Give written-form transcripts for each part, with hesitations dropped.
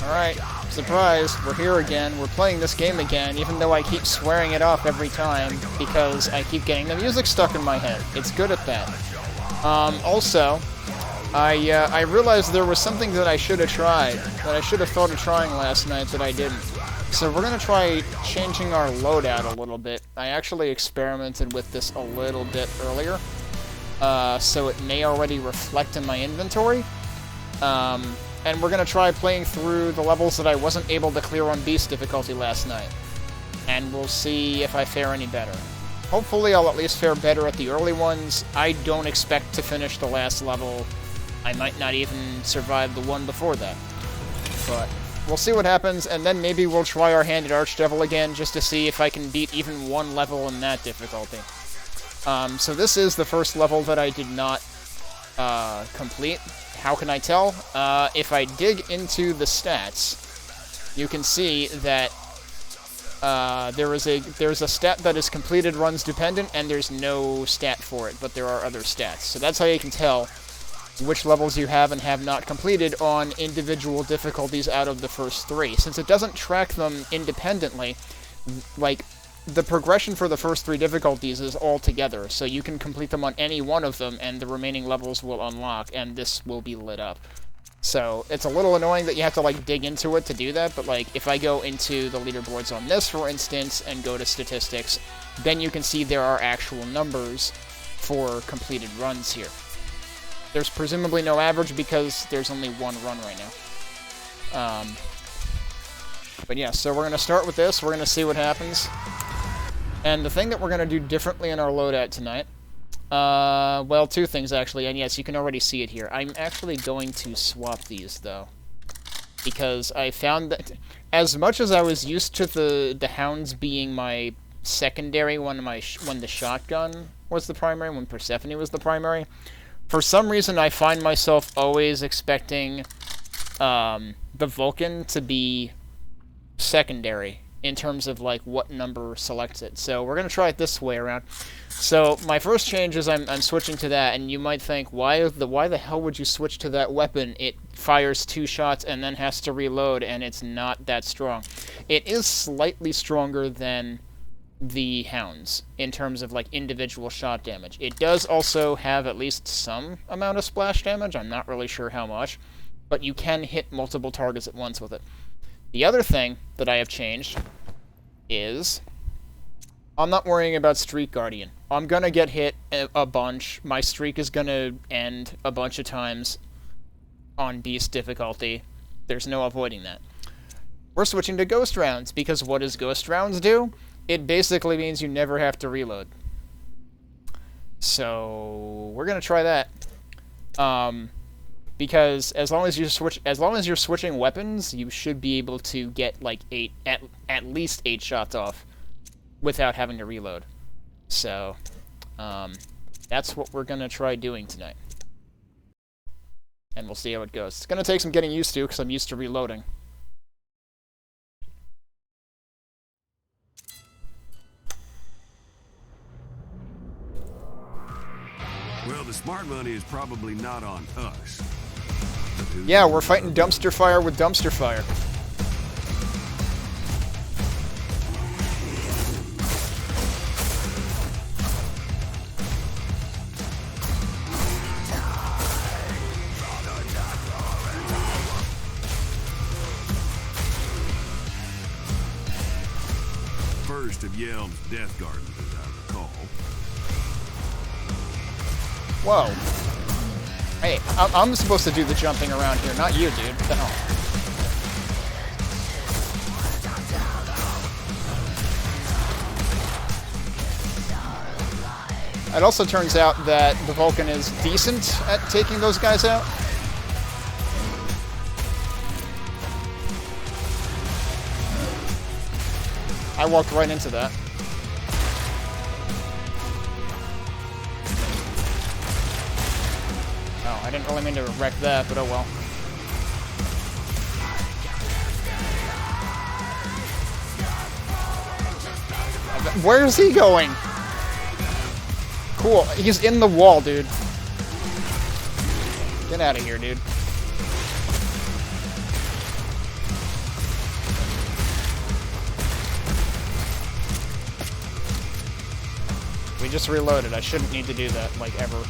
Alright, surprise, we're here again, we're playing this game again, even though I keep swearing it off every time, because I keep getting the music stuck in my head. It's good at that. Also, I realized there was something that I should have tried, that I should have thought of trying last night that I didn't. So we're gonna try changing our loadout a little bit. I actually experimented with this a little bit earlier, so it may already reflect in my inventory. And we're gonna try playing through the levels that I wasn't able to clear on Beast difficulty last night. And we'll see if I fare any better. Hopefully I'll at least fare better at the early ones. I don't expect to finish the last level. I might not even survive the one before that. But we'll see what happens, and then maybe we'll try our Handed Archdevil again, just to see if I can beat even one level in that difficulty. So this is the first level that I did not complete. How can I tell? If I dig into the stats, you can see that there's a stat that is completed runs dependent, and there's no stat for it, but there are other stats. So that's how you can tell which levels you have and have not completed on individual difficulties out of the first three. Since it doesn't track them independently, like, the progression for the first three difficulties is all together, so you can complete them on any one of them, and the remaining levels will unlock, and this will be lit up. So, it's a little annoying that you have to, like, dig into it to do that, but, like, if I go into the leaderboards on this, for instance, and go to statistics, then you can see there are actual numbers for completed runs here. There's presumably no average because there's only one run right now. But yeah, so we're going to start with this, we're going to see what happens. And the thing that we're going to do differently in our loadout tonight, well, two things actually, and yes, you can already see it here. I'm actually going to swap these, though, because I found that as much as I was used to the hounds being my secondary when the shotgun was the primary, when Persephone was the primary, for some reason I find myself always expecting the Vulcan to be secondary in terms of, like, what number selects it. So we're going to try it this way around. So my first change is I'm switching to that, and you might think, why the hell would you switch to that weapon? It fires 2 shots and then has to reload, and it's not that strong. It is slightly stronger than the hounds in terms of, like, individual shot damage. It does also have at least some amount of splash damage. I'm not really sure how much, but you can hit multiple targets at once with it. The other thing that I have changed is I'm not worrying about Streak Guardian. I'm going to get hit a bunch. My streak is going to end a bunch of times on Beast difficulty. There's no avoiding that. We're switching to Ghost Rounds, because what does Ghost Rounds do? It basically means you never have to reload. So we're going to try that. Because as long as you're switching weapons, you should be able to get, like, at least 8 shots off without having to reload. So that's what we're gonna try doing tonight, and we'll see how it goes. It's gonna take some getting used to because I'm used to reloading. Well, the smart money is probably not on us. Yeah, we're fighting dumpster fire with dumpster fire. First of Yelm's Death Gardens, as I recall. Whoa. Hey, I'm supposed to do the jumping around here, not you, dude. What the hell? It also turns out that the Vulcan is decent at taking those guys out. I walked right into that. Oh, I didn't really mean to wreck that, but oh well. Where is he going? Cool, he's in the wall, dude. Get out of here, dude. we just reloaded. I shouldn't need to do that, like, ever.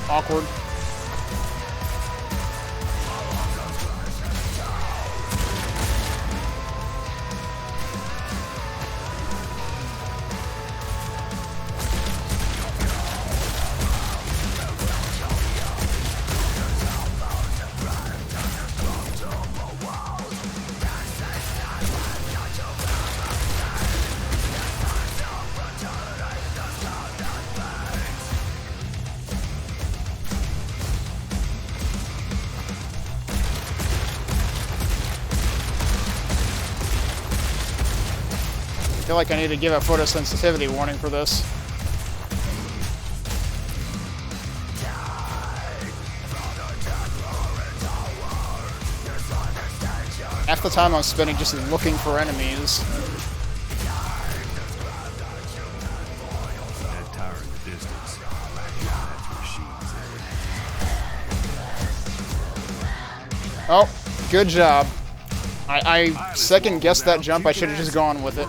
Awkward. I feel like I need to give a photosensitivity warning for this. Half the time I'm spending just looking for enemies. That tower in the distance. That's where she's at. Oh, good job. I second-guessed that jump. I should have just gone with it.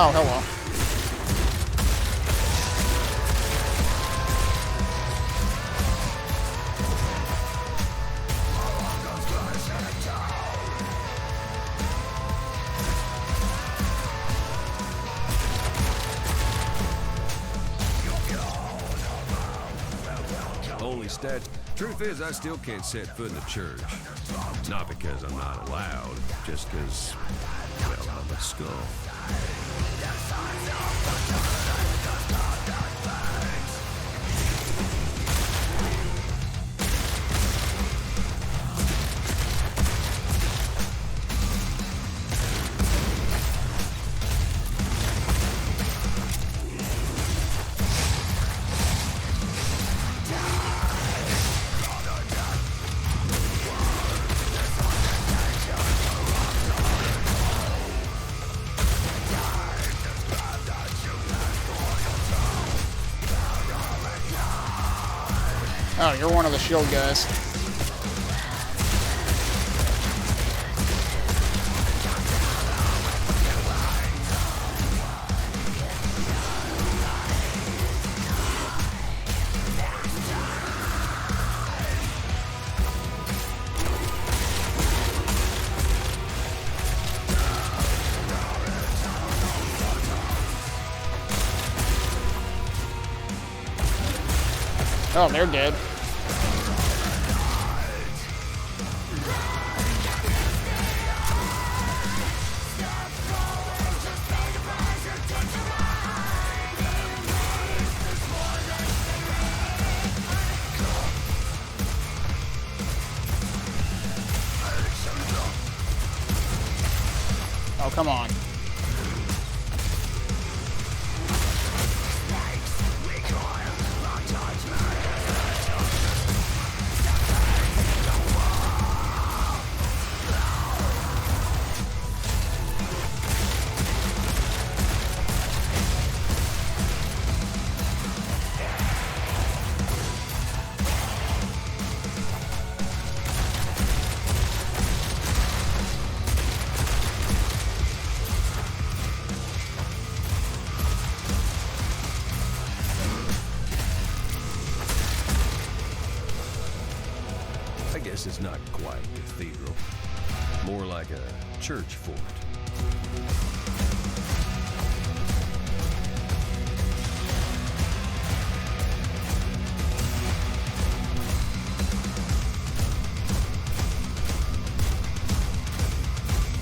Oh, hello. Only stat. Truth is, I still can't set foot in the church. Not because I'm not allowed, just because, well, I'm a skull. Oh, you're one of the shield guys. Oh, they're dead. come on. I guess it's not quite a cathedral. More like a church fort.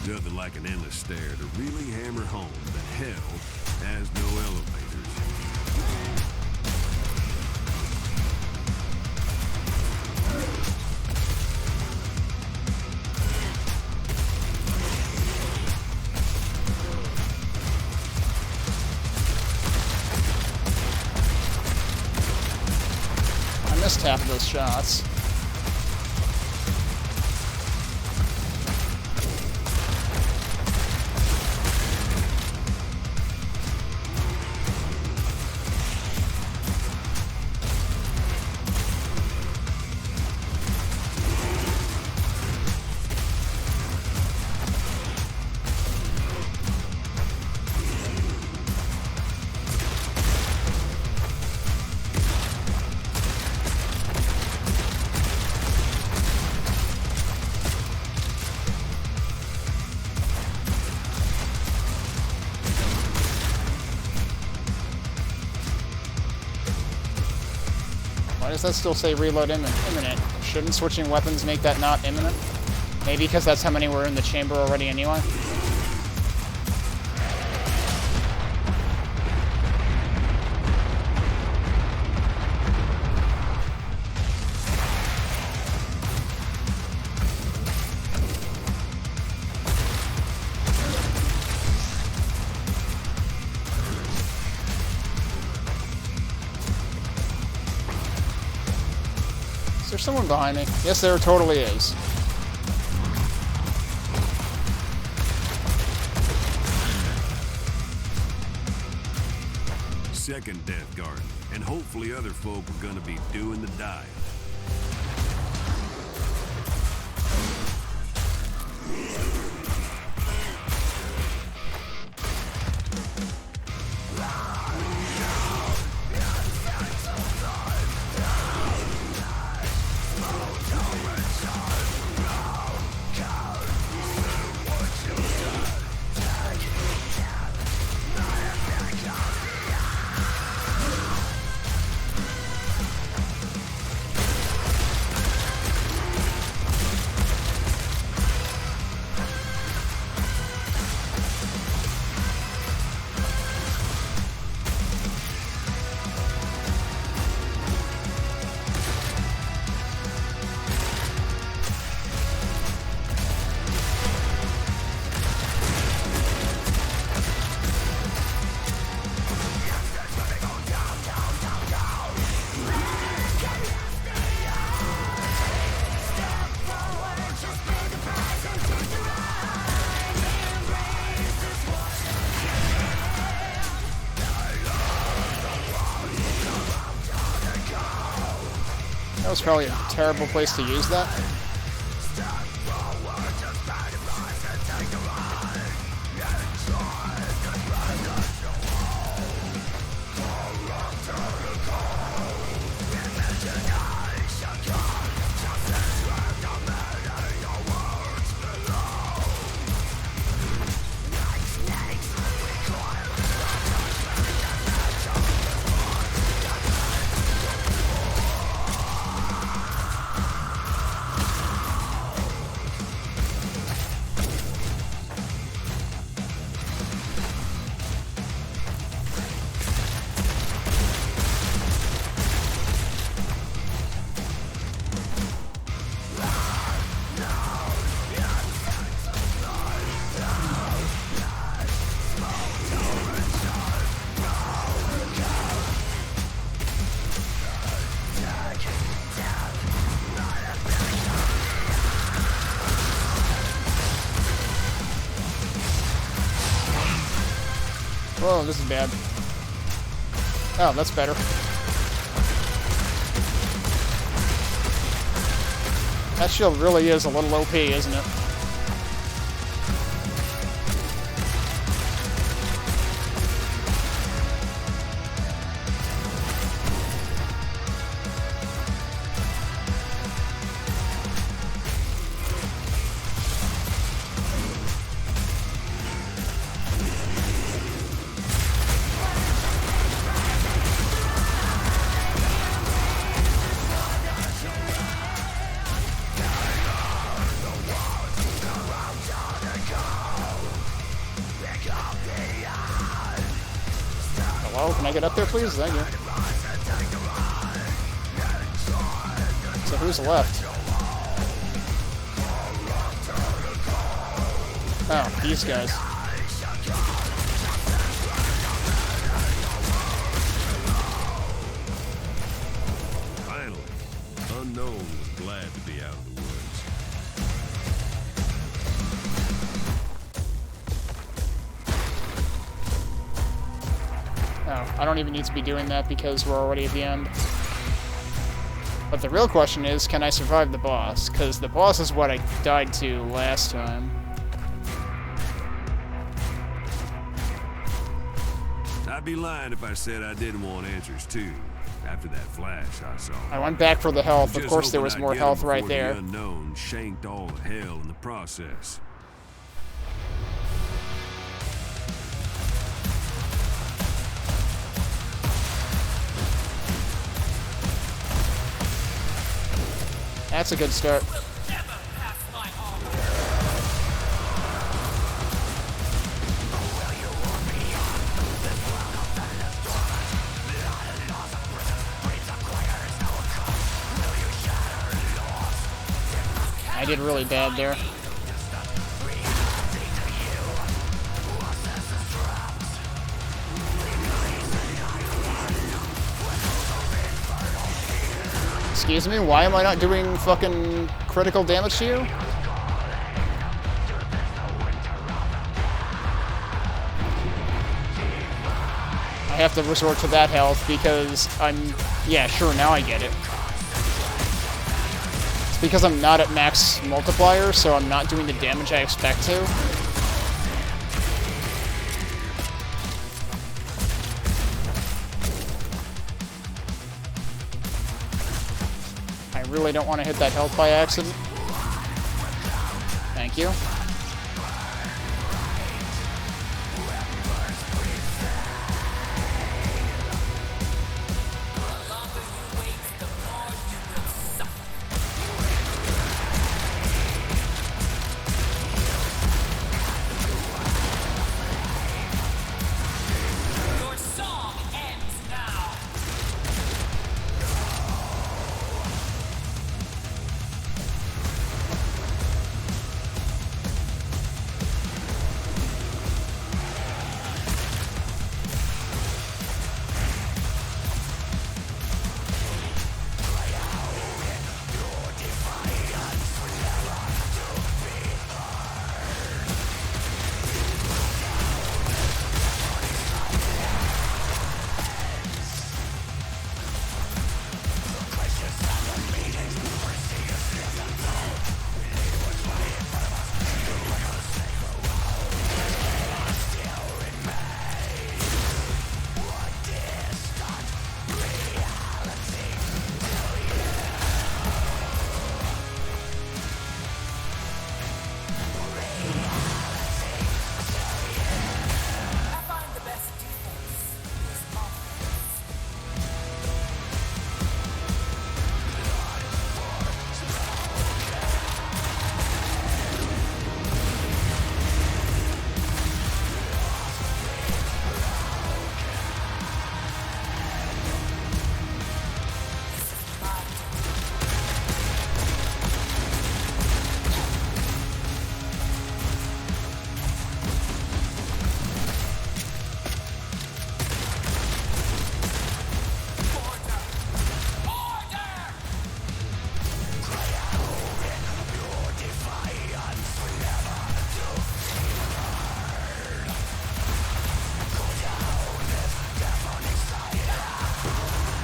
Nothing like an endless stair to really hammer home that hell has no elevators. I missed half of those shots. Why does that still say reload imminent? Shouldn't switching weapons make that not imminent? Maybe because that's how many were in the chamber already anyway? Is there someone behind me? Yes, there totally is. Second death garden, and hopefully other folk are gonna be doing the dive. That was probably a terrible place to use that. Whoa, this is bad. Oh, that's better. That shield really is a little OP, isn't it? Hello, can I get up there, please? Thank you. So who's left? Oh, these guys. Finally, Unknown was glad to be out of the woods. Oh, I don't even need to be doing that because we're already at the end. But the real question is, can I survive the boss? Because the boss is what I died to last time. I'd be lying if I said I didn't want answers too. After that flash I saw. I went back for the health. Of Just course, there hoping was I'd more get 'em health right before there. The Unknown shanked all the hell in the process. That's a good start. I did really bad there. Excuse me, why am I not doing fucking critical damage to you? I have to resort to that health because I'm... Yeah, sure, now I get it. It's because I'm not at max multiplier, so I'm not doing the damage I expect to. I really don't want to hit that health by accident. Thank you.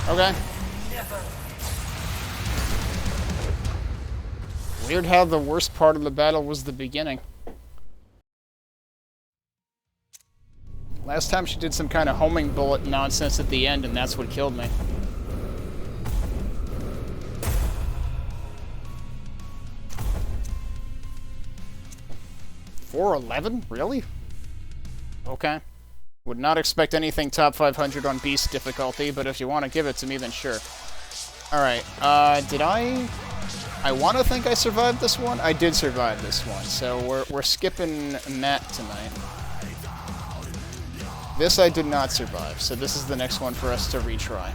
Okay. Weird how the worst part of the battle was the beginning. Last time she did some kind of homing bullet nonsense at the end, and that's what killed me. $411? Really? Okay. Would not expect anything top 500 on Beast difficulty, but if you want to give it to me, then sure. Alright, did I want to think I survived this one? I did survive this one, so we're skipping Matt tonight. This I did not survive, so this is the next one for us to retry.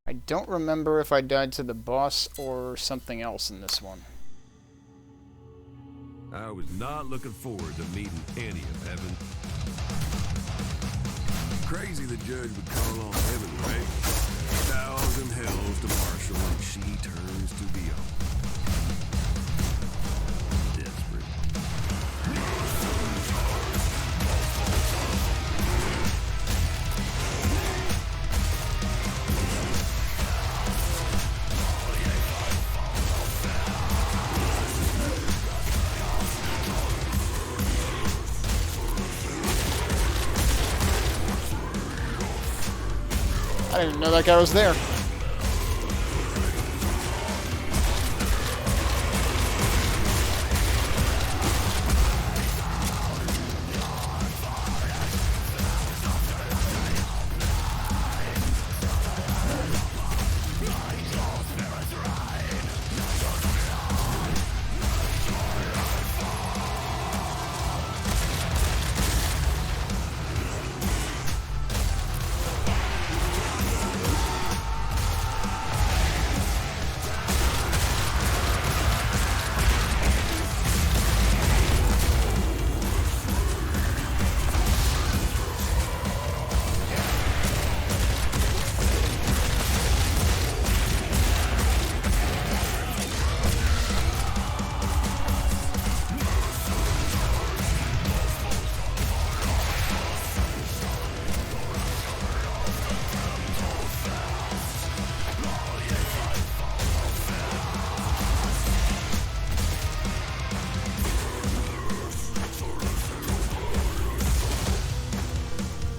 I don't remember if I died to the boss or something else in this one. I was not looking forward to meeting any of heaven. Crazy the judge would call on heaven, right? 1,000 hells to Marshall and she turns to beyond. Desperate. I didn't know that guy was there.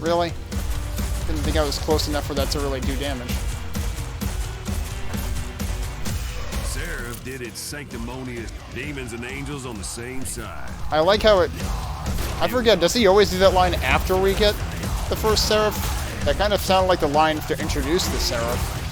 Really? Didn't think I was close enough for that to really do damage. Seraph did its sanctimonious demons and angels on the same side. I like how it... I forget, does he always do that line after we get the first Seraph? That kind of sounded like the line to introduce the Seraph.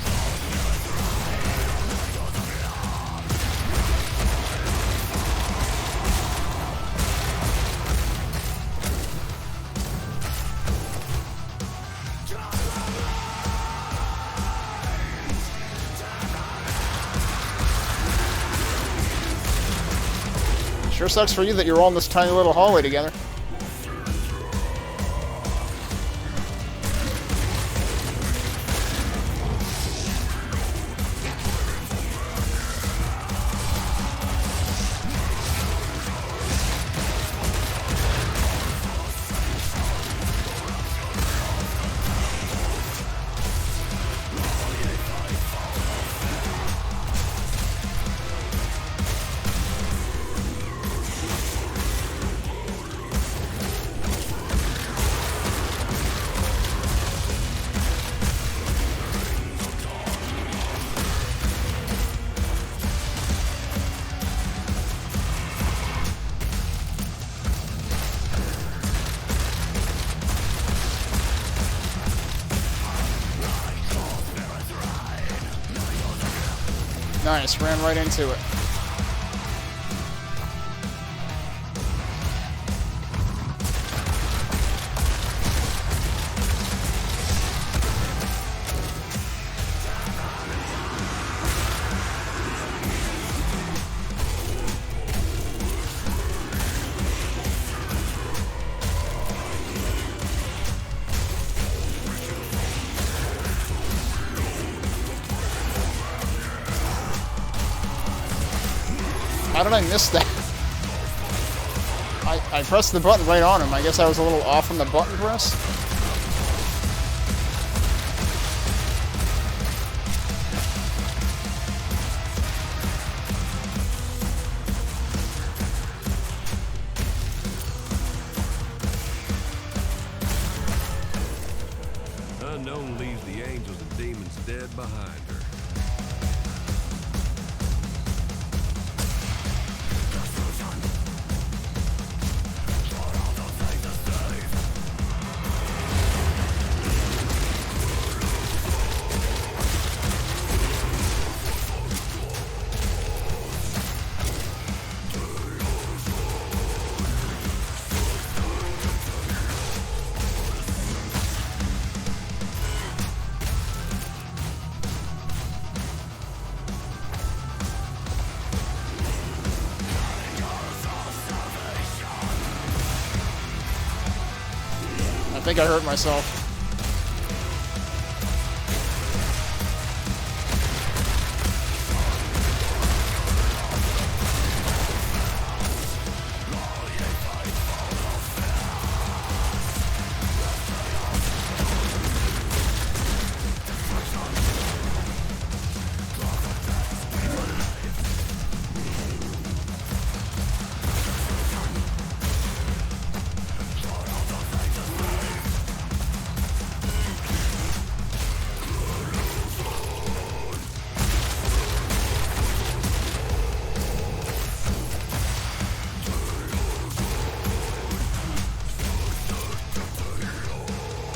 Sure sucks for you that you're all in this tiny little hallway together. Nice, ran right into it. How did I miss that? I pressed the button right on him. I guess I was a little off on the button press. Unknown leaves the angels and demons dead behind her. I think I hurt myself.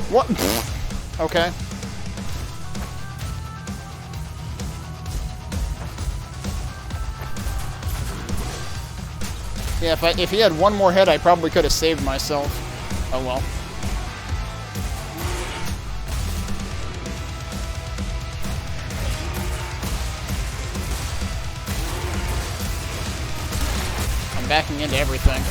What? Okay. Yeah, if he had one more hit, I probably could have saved myself. Oh well. I'm backing into everything.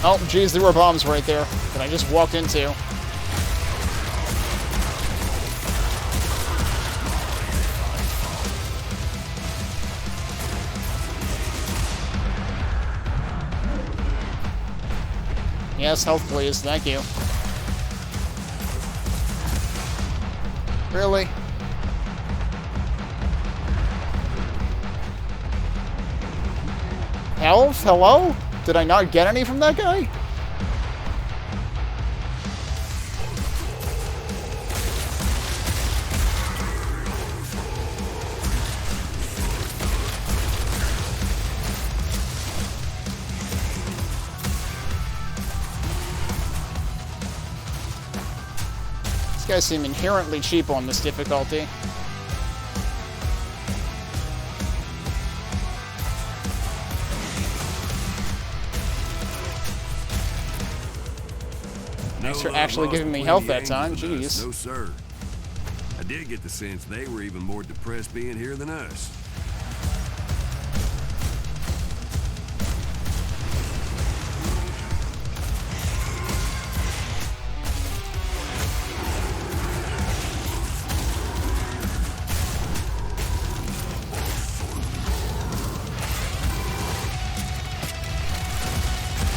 Oh, geez, there were bombs right there that I just walked into. Yes, health please, thank you. Really? Health? Hello? Did I not get any from that guy? These guys seem inherently cheap on this difficulty. Thanks for actually giving me health that time, jeez. No, sir. I did get the sense they were even more depressed being here than us.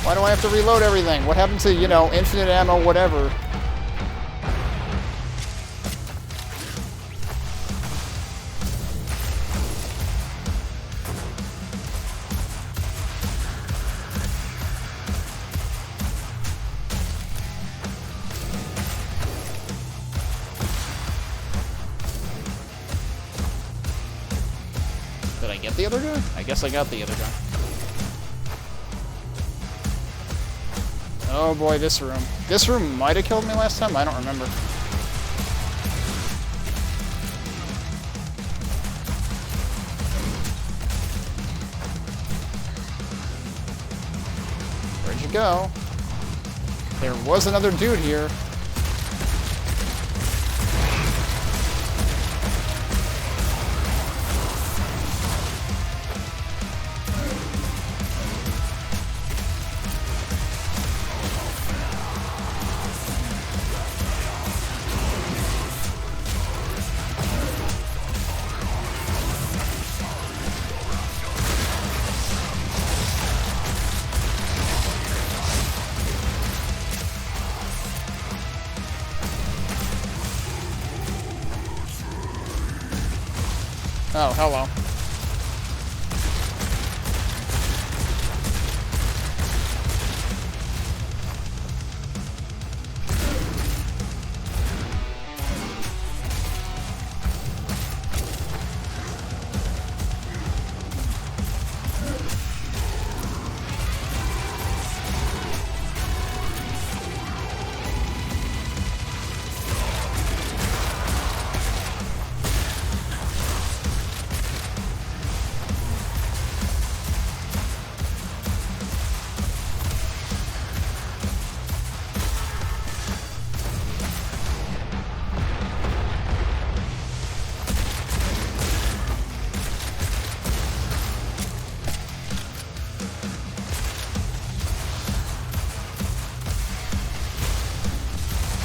Why do I have to reload everything? What happened to, you know, infinite ammo, whatever? get the other guy? I guess I got the other guy. Oh boy, this room. This room might have killed me last time, I don't remember. Where'd you go? There was another dude here. Oh, hello.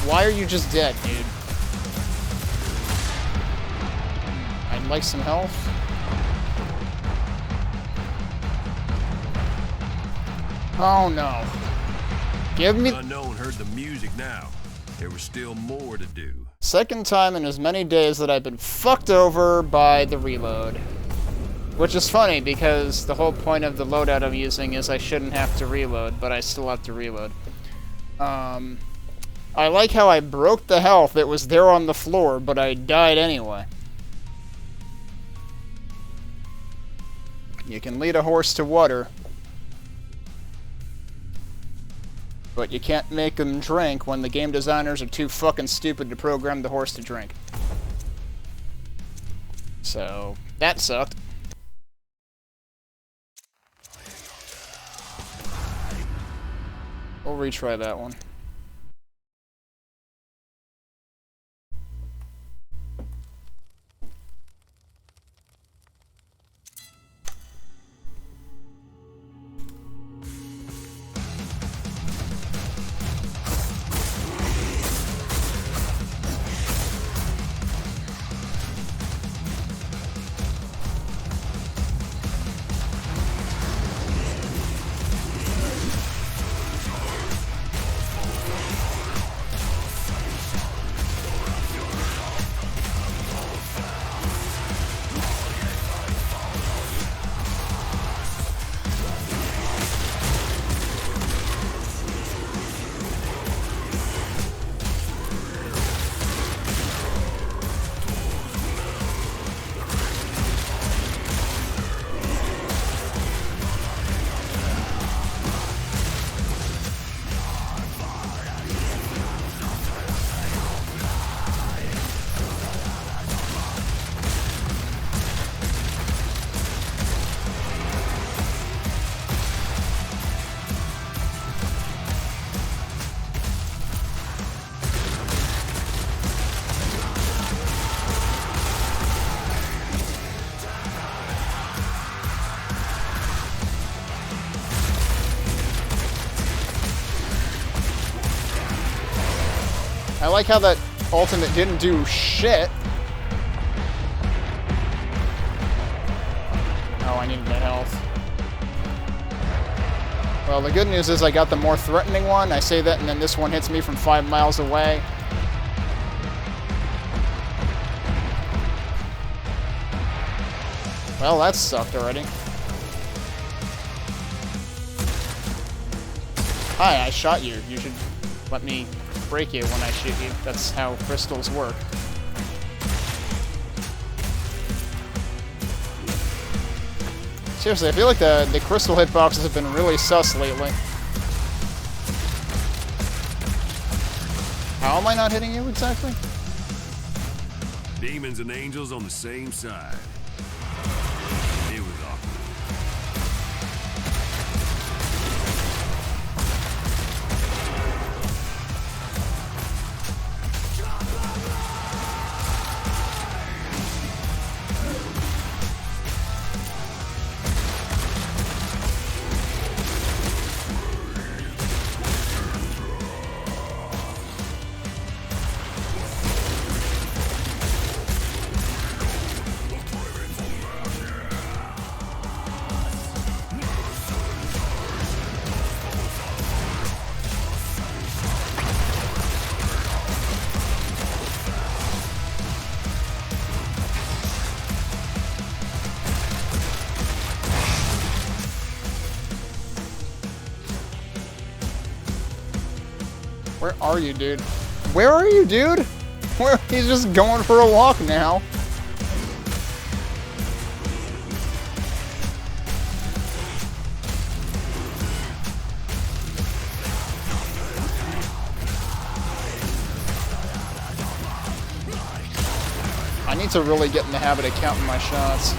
Why are you just dead, dude? I'd like some health. Oh no. Give me... Unknown heard the music now. There was still more to do. Second time in as many days that I've been fucked over by the reload. Which is funny, because the whole point of the loadout I'm using is I shouldn't have to reload, but I still have to reload. I like how I broke the health that was there on the floor, but I died anyway. You can lead a horse to water, but you can't make them drink when the game designers are too fucking stupid to program the horse to drink. So, that sucked. We'll retry that one. I like how that ultimate didn't do shit. Oh, I needed that health. Well, the good news is I got the more threatening one. I say that, and then this one hits me from 5 miles away. Well, that sucked already. Hi, I shot you. You should let me break you when I shoot you. That's how crystals work. Seriously, I feel like the crystal hitboxes have been really sus lately. How am I not hitting you exactly? Demons and angels on the same side. It was awkward. Where are you, dude? Where are you, dude? Where? He's just going for a walk now. I need to really get in the habit of counting my shots.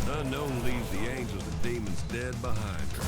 Unknown leaves the angels and demons dead behind her.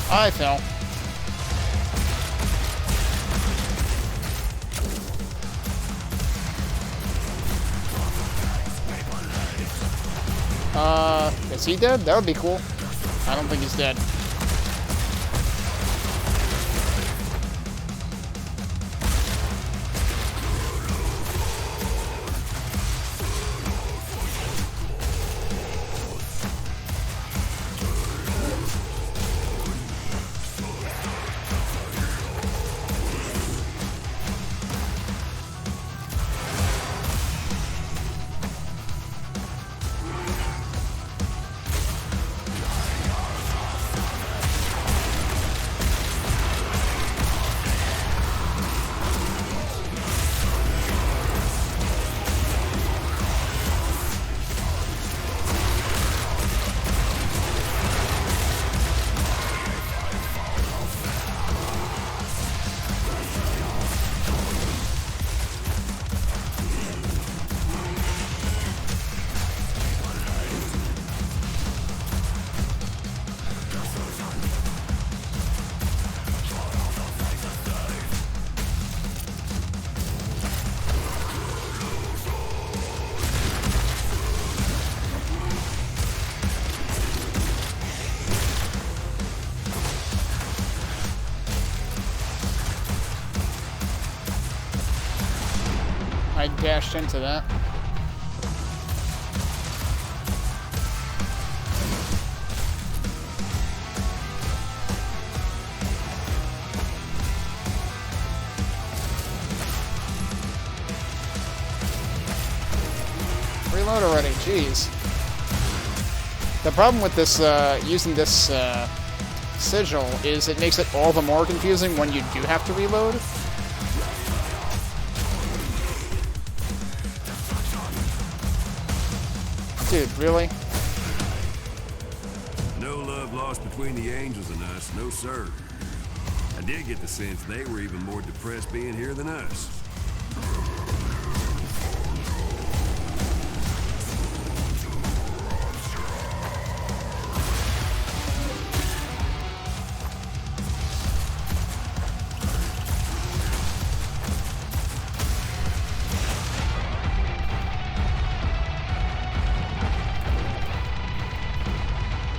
I fell. Is he dead? That would be cool. I don't think he's dead. I dashed into that. Reload already, jeez. The problem with this, using this, sigil is it makes it all the more confusing when you do have to reload. Dude, really? No love lost between the angels and us, no sir. I did get the sense they were even more depressed being here than us.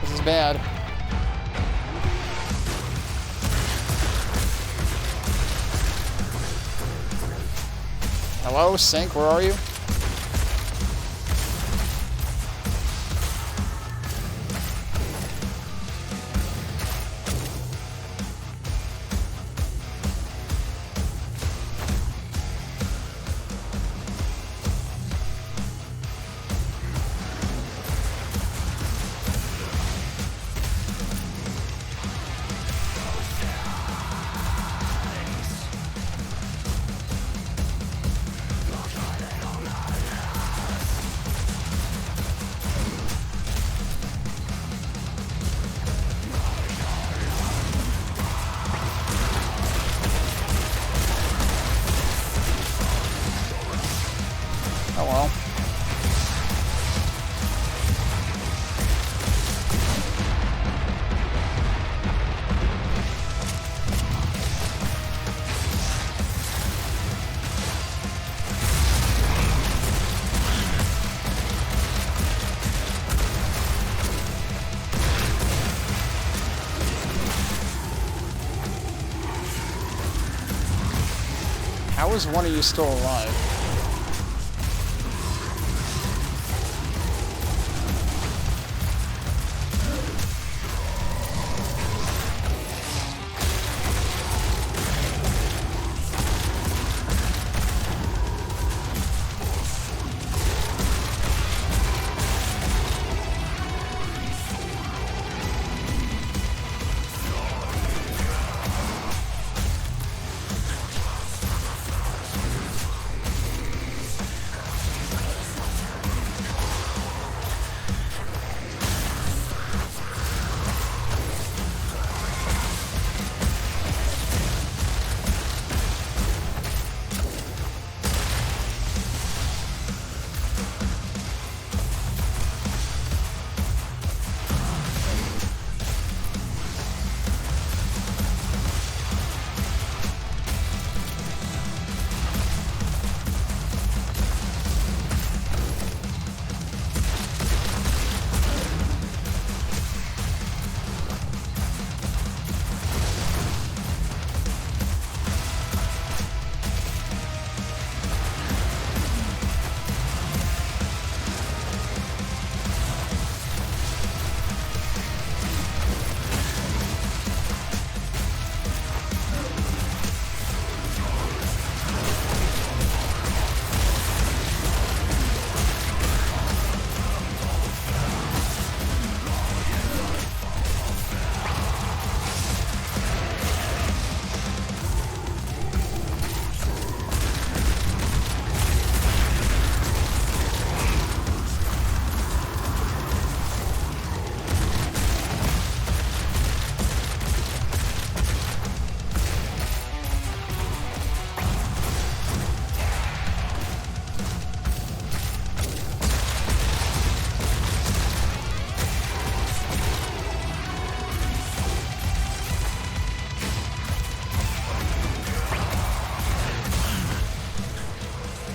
This is bad. Hello, Sync, where are you? Oh well. How is one of you still alive?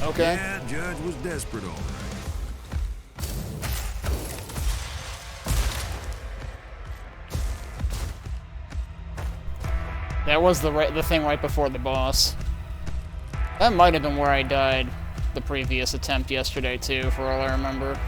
Okay. Yeah, Judge was desperate, all right. That was the thing right before the boss. That might have been where I died. the previous attempt yesterday, too, for all I remember.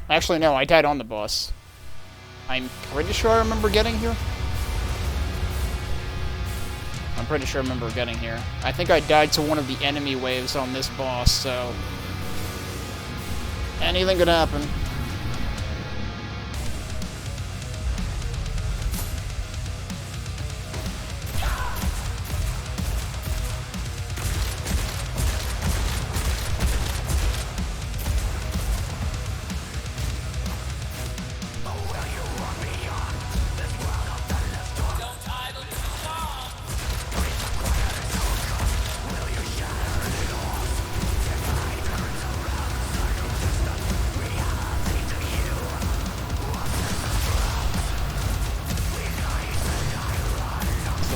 Actually, no, I died on the boss. I'm pretty sure I remember getting here. I'm pretty sure I remember getting here. I think I died to one of the enemy waves on this boss, so... anything could happen.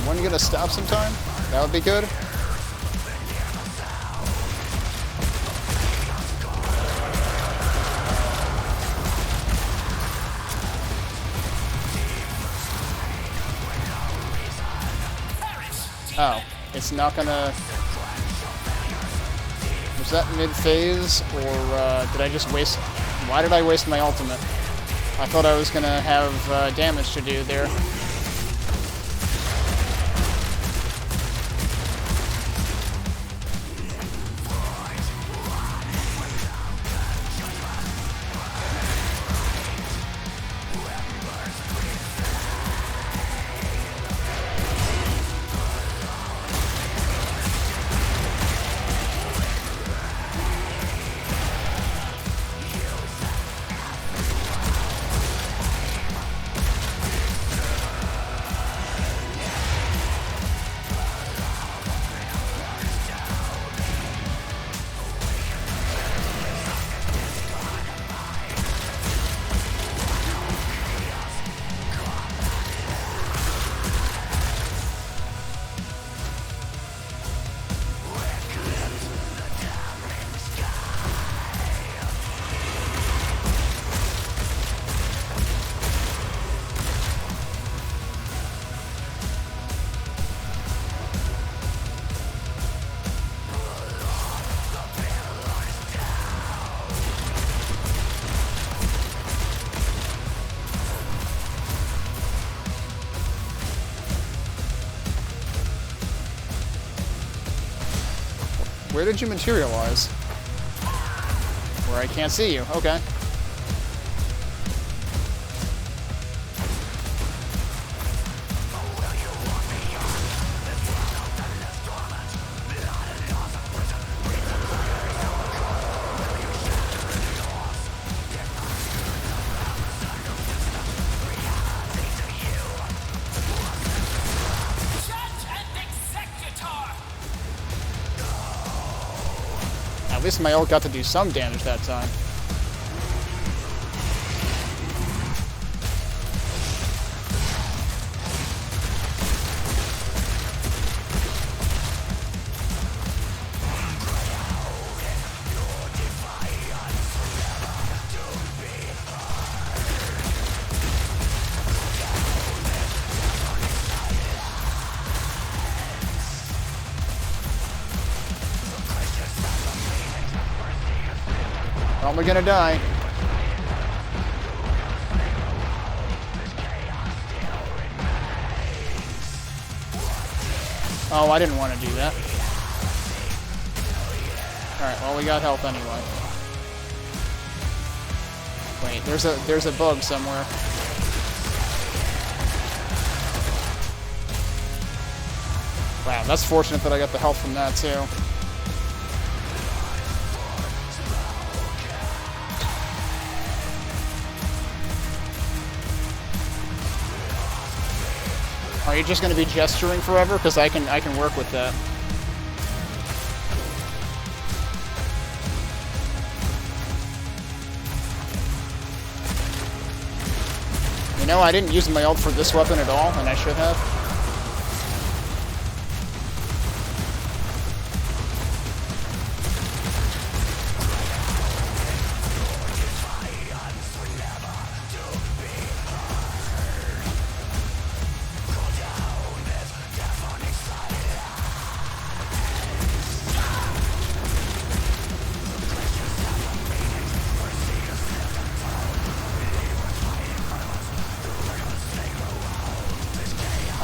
When are you gonna stop sometime? That would be good. Oh, it's not gonna... was that mid-phase, or did I just waste... why did I waste my ultimate? I thought I was gonna have damage to do there. Where did you materialize? Where I can't see you. Okay. At least my ult got to do some damage that time. Well, we're gonna die. Oh, I didn't want to do that. Alright, well, we got health anyway. Wait, there's a bug somewhere. Wow, that's fortunate that I got the health from that, too. Are you just going to be gesturing forever? Because I can work with that. You know, I didn't use my ult for this weapon at all, and I should have.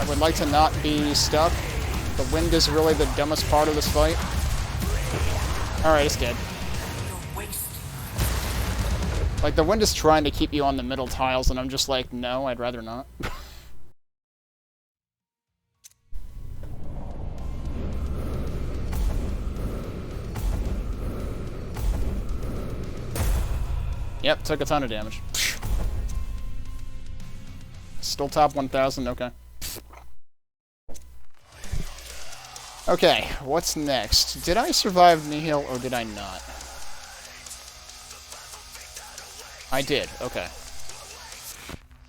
I would like to not be stuck. The wind is really the dumbest part of this fight. Alright, it's dead. Like, the wind is trying to keep you on the middle tiles, and I'm just like, no, I'd rather not. Yep, took a ton of damage. Still top 1,000, okay. Okay, what's next? Did I survive Nihil or did I not? I did, okay.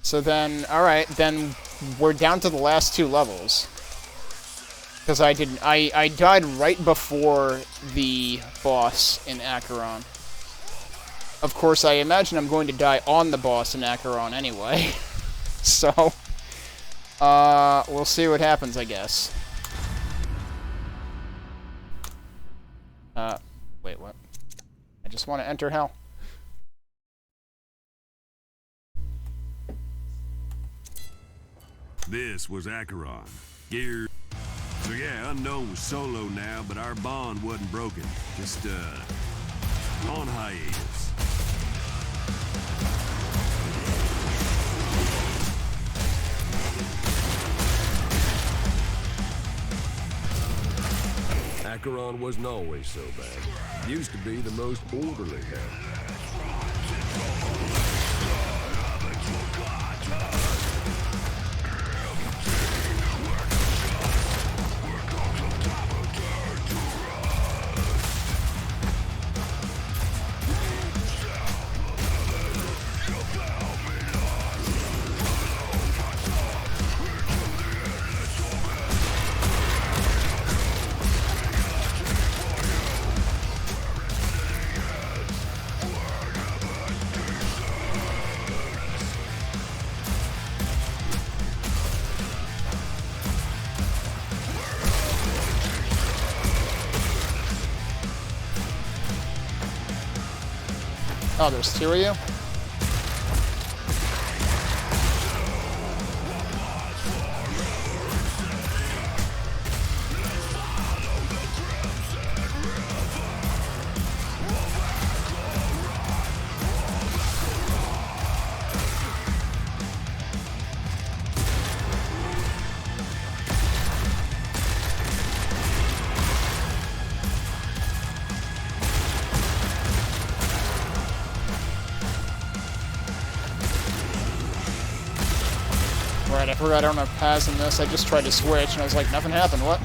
So then, alright, then we're down to the last 2 levels. Because I died right before the boss in Acheron. Of course, I imagine I'm going to die on the boss in Acheron anyway. So, we'll see what happens, I guess. Wait, what? I just want to enter hell. This was Acheron. Gear. So yeah, Unknown was solo now, but our bond wasn't broken. Just, on hiatus. Acheron wasn't always so bad. Used to be the most orderly hell. Oh, there's 2 of you? Right, I forgot I don't have paths in this. I just tried to switch, and I was like, nothing happened, what?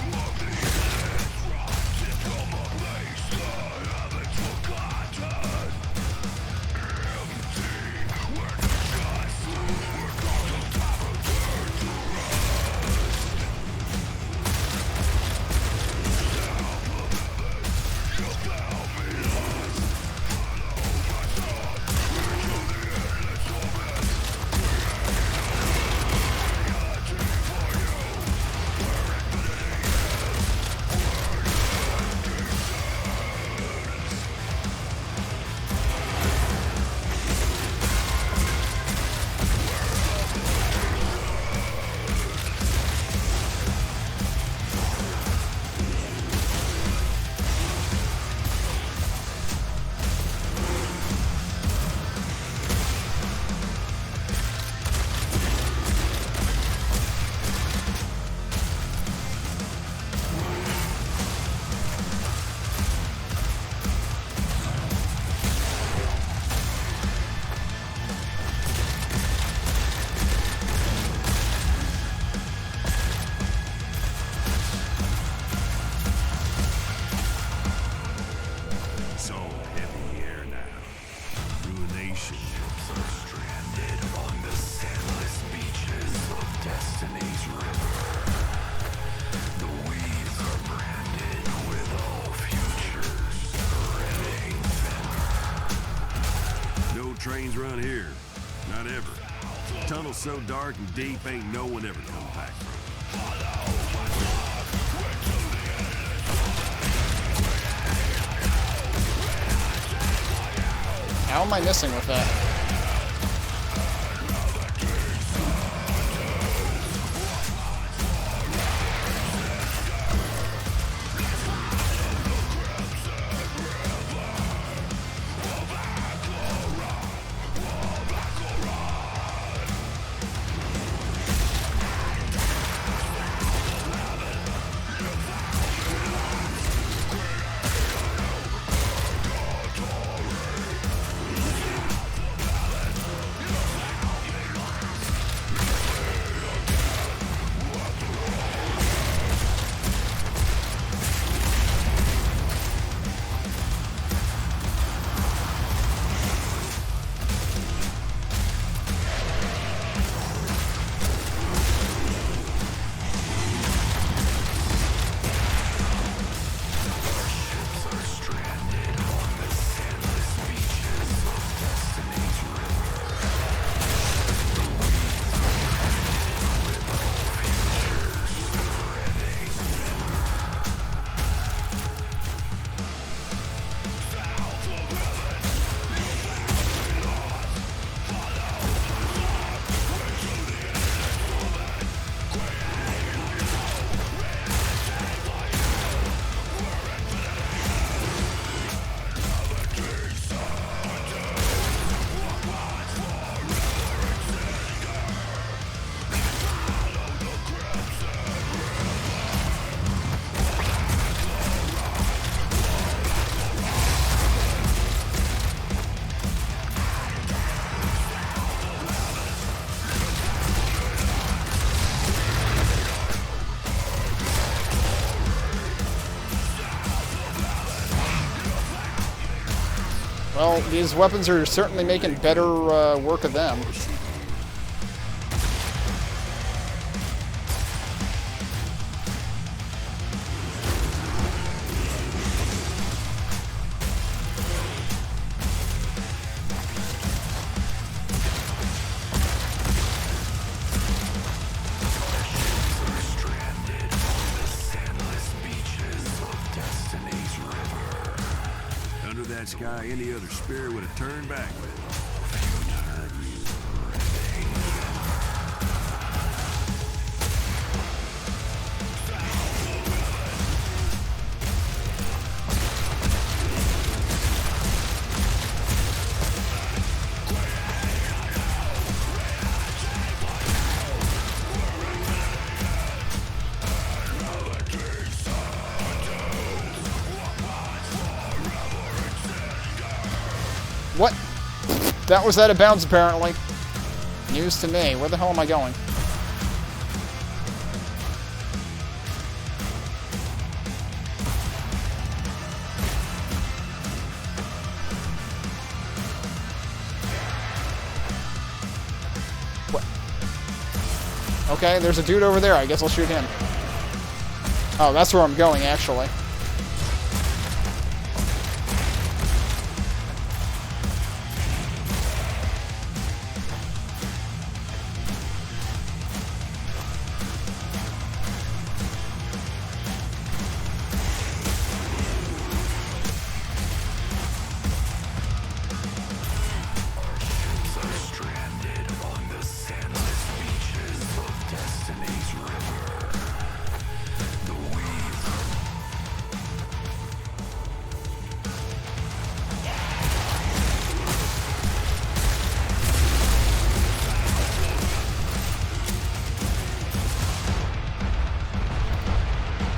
Trains run here. Not ever. Tunnel's so dark and deep, ain't no one ever come back from it. How am I missing with that? Well, these weapons are certainly making better work of them. Under that sky, any other spirit would have turned back. What? That was out of bounds, apparently. News to me. Where the hell am I going? What? Okay, there's a dude over there. I guess I'll shoot him. Oh, that's where I'm going, actually.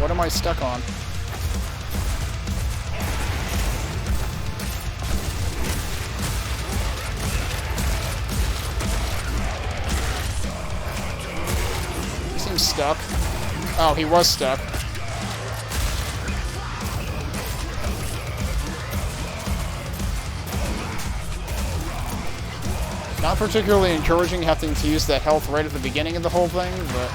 What am I stuck on? He seems stuck. Oh, he was stuck. Not particularly encouraging having to use that health right at the beginning of the whole thing, but...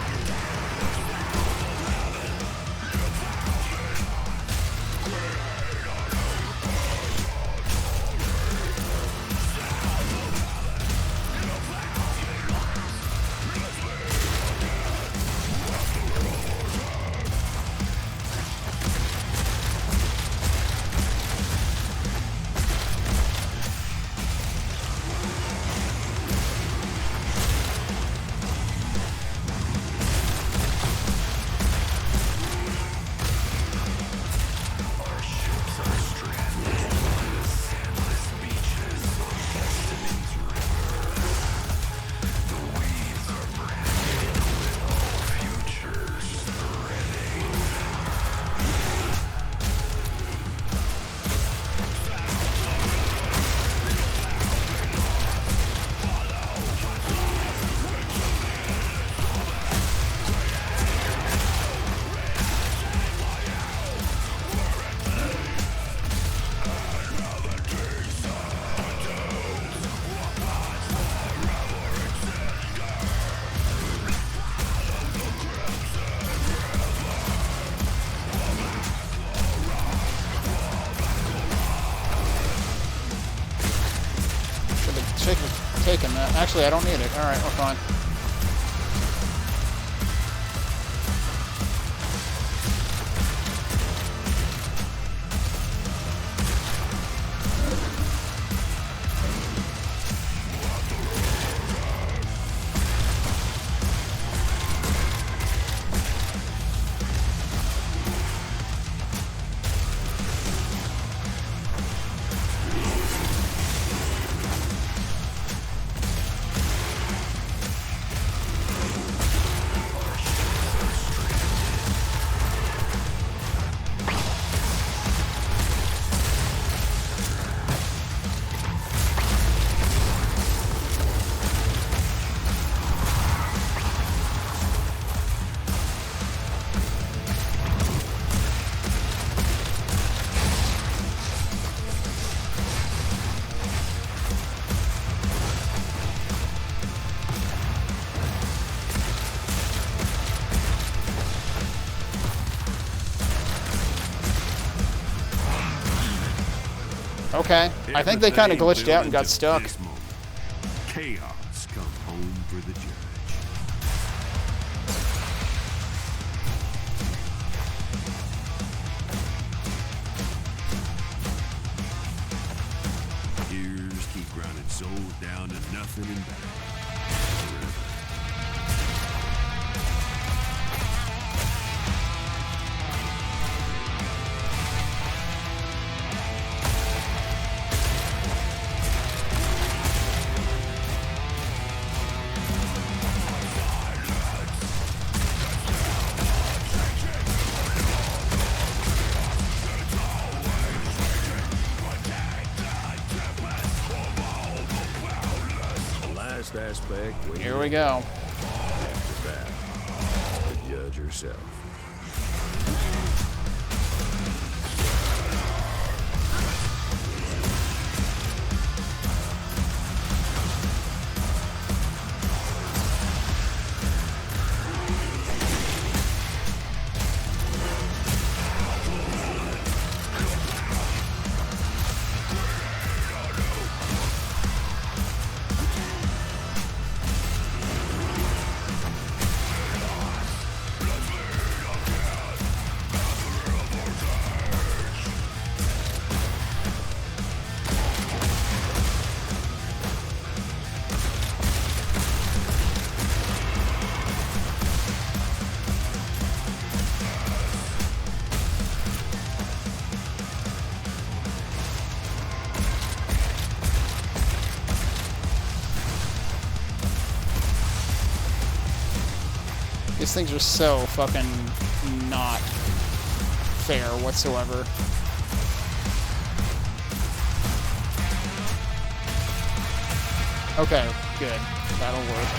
Taken that. Actually, I don't need it. Alright, we're fine. Okay. I think they kind of glitched out and got stuck. Chaos come home for the judge. Gears keep grinding souls down to nothing and back. Forever. Aspect. Here we go. After that, the judge herself. These things are so fucking not fair whatsoever. Okay, good. That'll work.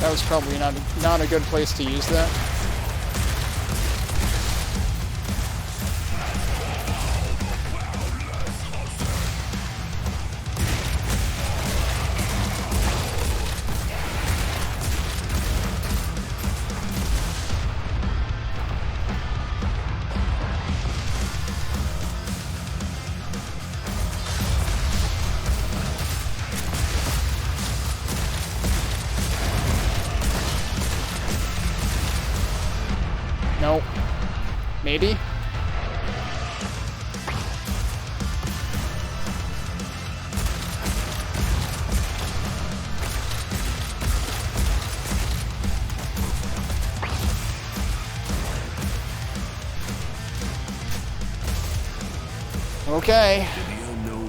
That was probably not a good place to use that. Nope. Maybe? Okay.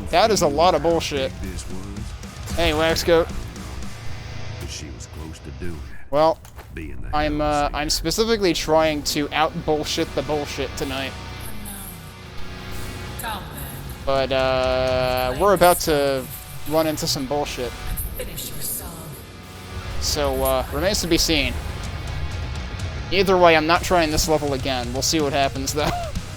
That is a lot of bullshit. This one. Hey, Wax Goat. But she was close to doing it. Well, Being the I'm specifically trying to out-bullshit the bullshit tonight. But, we're about to run into some bullshit. So, remains to be seen. Either way, I'm not trying this level again. We'll see what happens, though.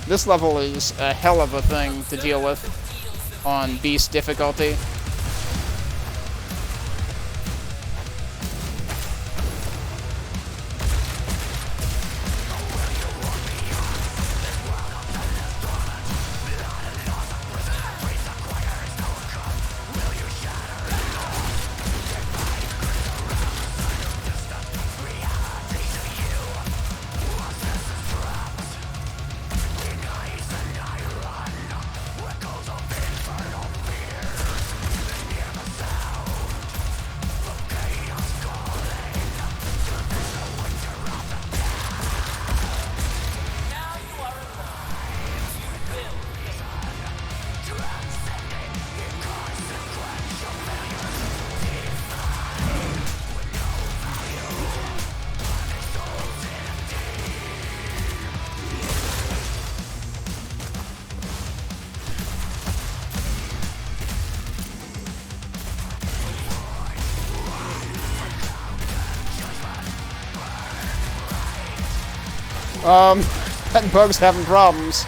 This level is a hell of a thing to deal with on Beast difficulty. That bug's having problems.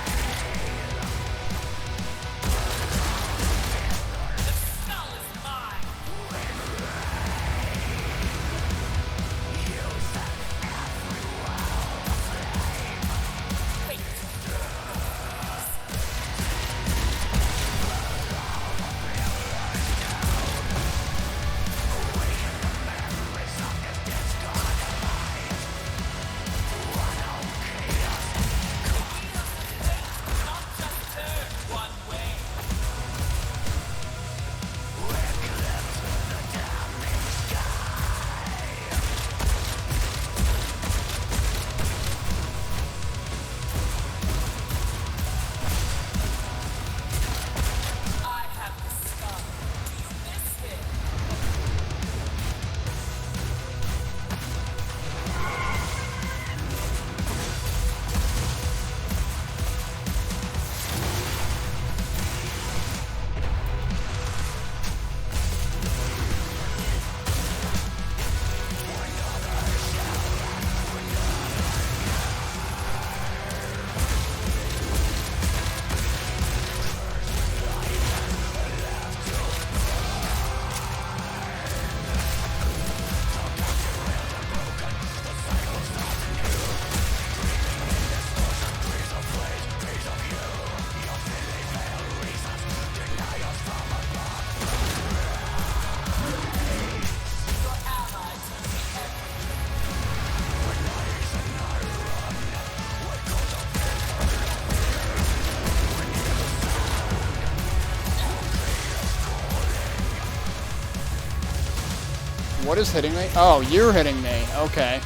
What is hitting me? Oh, you're hitting me. Okay.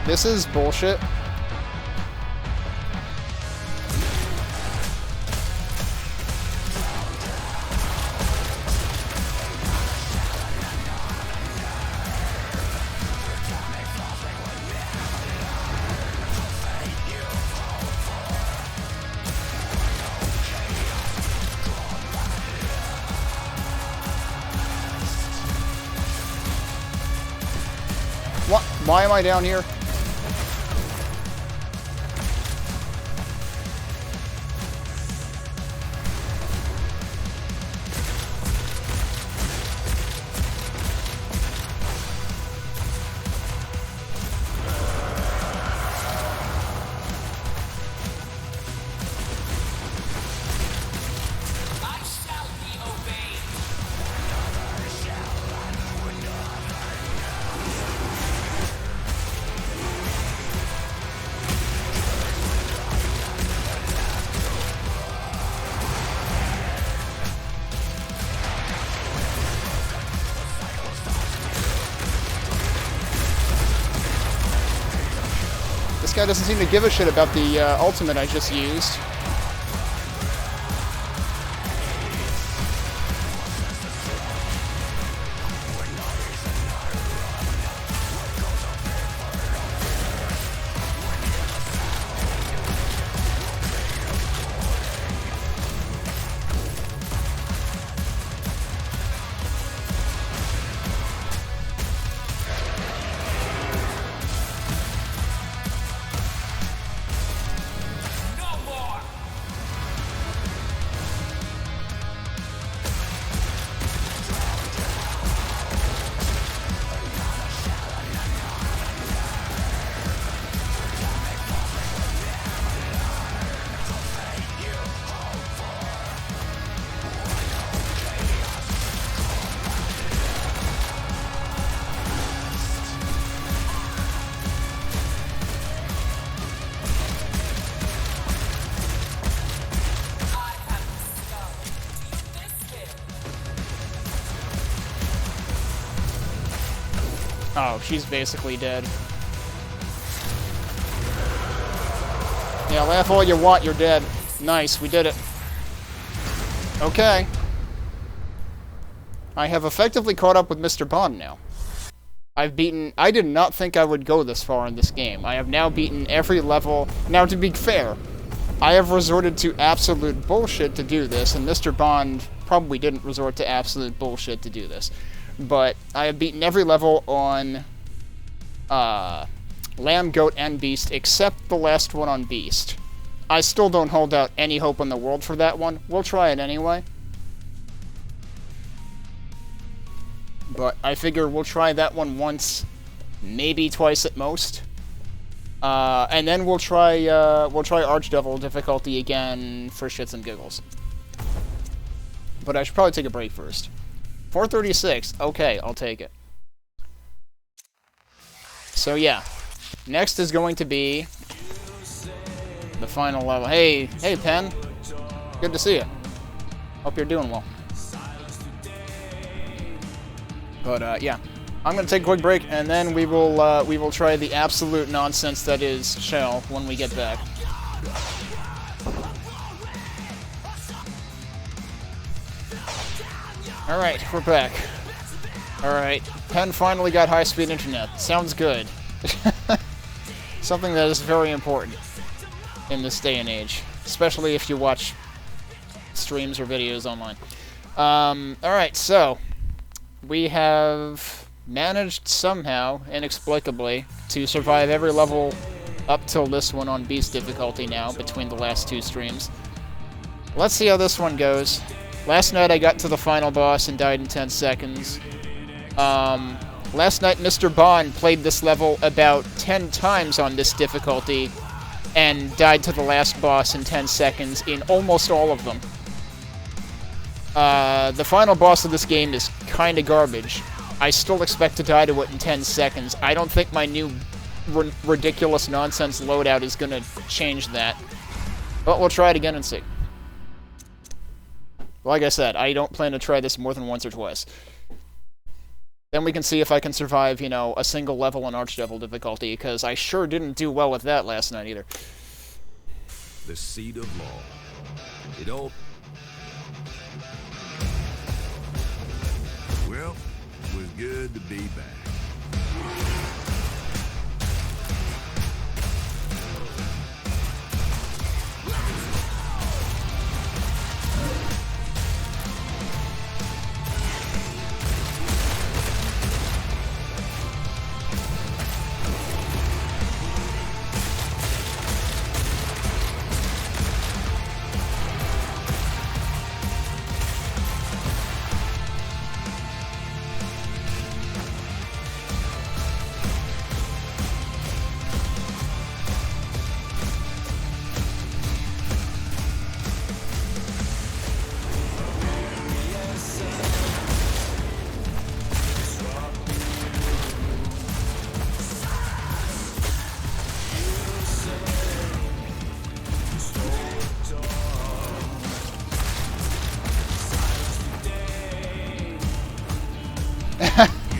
This is bullshit. What? Why am I down here? guy doesn't seem to give a shit about the ultimate I just used. Oh, she's basically dead. Yeah, laugh all you want, you're dead. Nice, we did it. Okay. I have effectively caught up with Mr. Bond now. I did not think I would go this far in this game. I have now beaten every level. Now, to be fair, I have resorted to absolute bullshit to do this, and Mr. Bond probably didn't resort to absolute bullshit to do this. But I have beaten every level on Lamb, Goat, and Beast, except the last one on Beast. I still don't hold out any hope in the world for that one. We'll try it anyway. But I figure we'll try that one once, maybe twice at most. And then we'll try Archdevil difficulty again for shits and giggles. But I should probably take a break first. 436. Okay, I'll take it. So yeah, next is going to be the final level. Hey, Pen. Good to see you. Hope you're doing well. But yeah, I'm gonna take a quick break, and then we will try the absolute nonsense that is Shell when we get back. Alright, we're back. Alright, Pen finally got high-speed internet. Sounds good. Something that is very important in this day and age. Especially if you watch streams or videos online. Alright, so we have managed somehow, inexplicably, to survive every level up till this one on Beast difficulty now, between the last two streams. Let's see how this one goes. Last night I got to the final boss and died in 10 seconds. Last night Mr. Bond played this level about 10 times on this difficulty and died to the last boss in 10 seconds in almost all of them. The final boss of this game is kinda garbage. I still expect to die to it in 10 seconds. I don't think my new ridiculous nonsense loadout is gonna change that. But we'll try it again and see. Like I said, I don't plan to try this more than once or twice. Then we can see if I can survive, you know, a single level on Archdevil difficulty, because I sure didn't do well with that last night either. The seat of law. It all... Well, it was good to be back.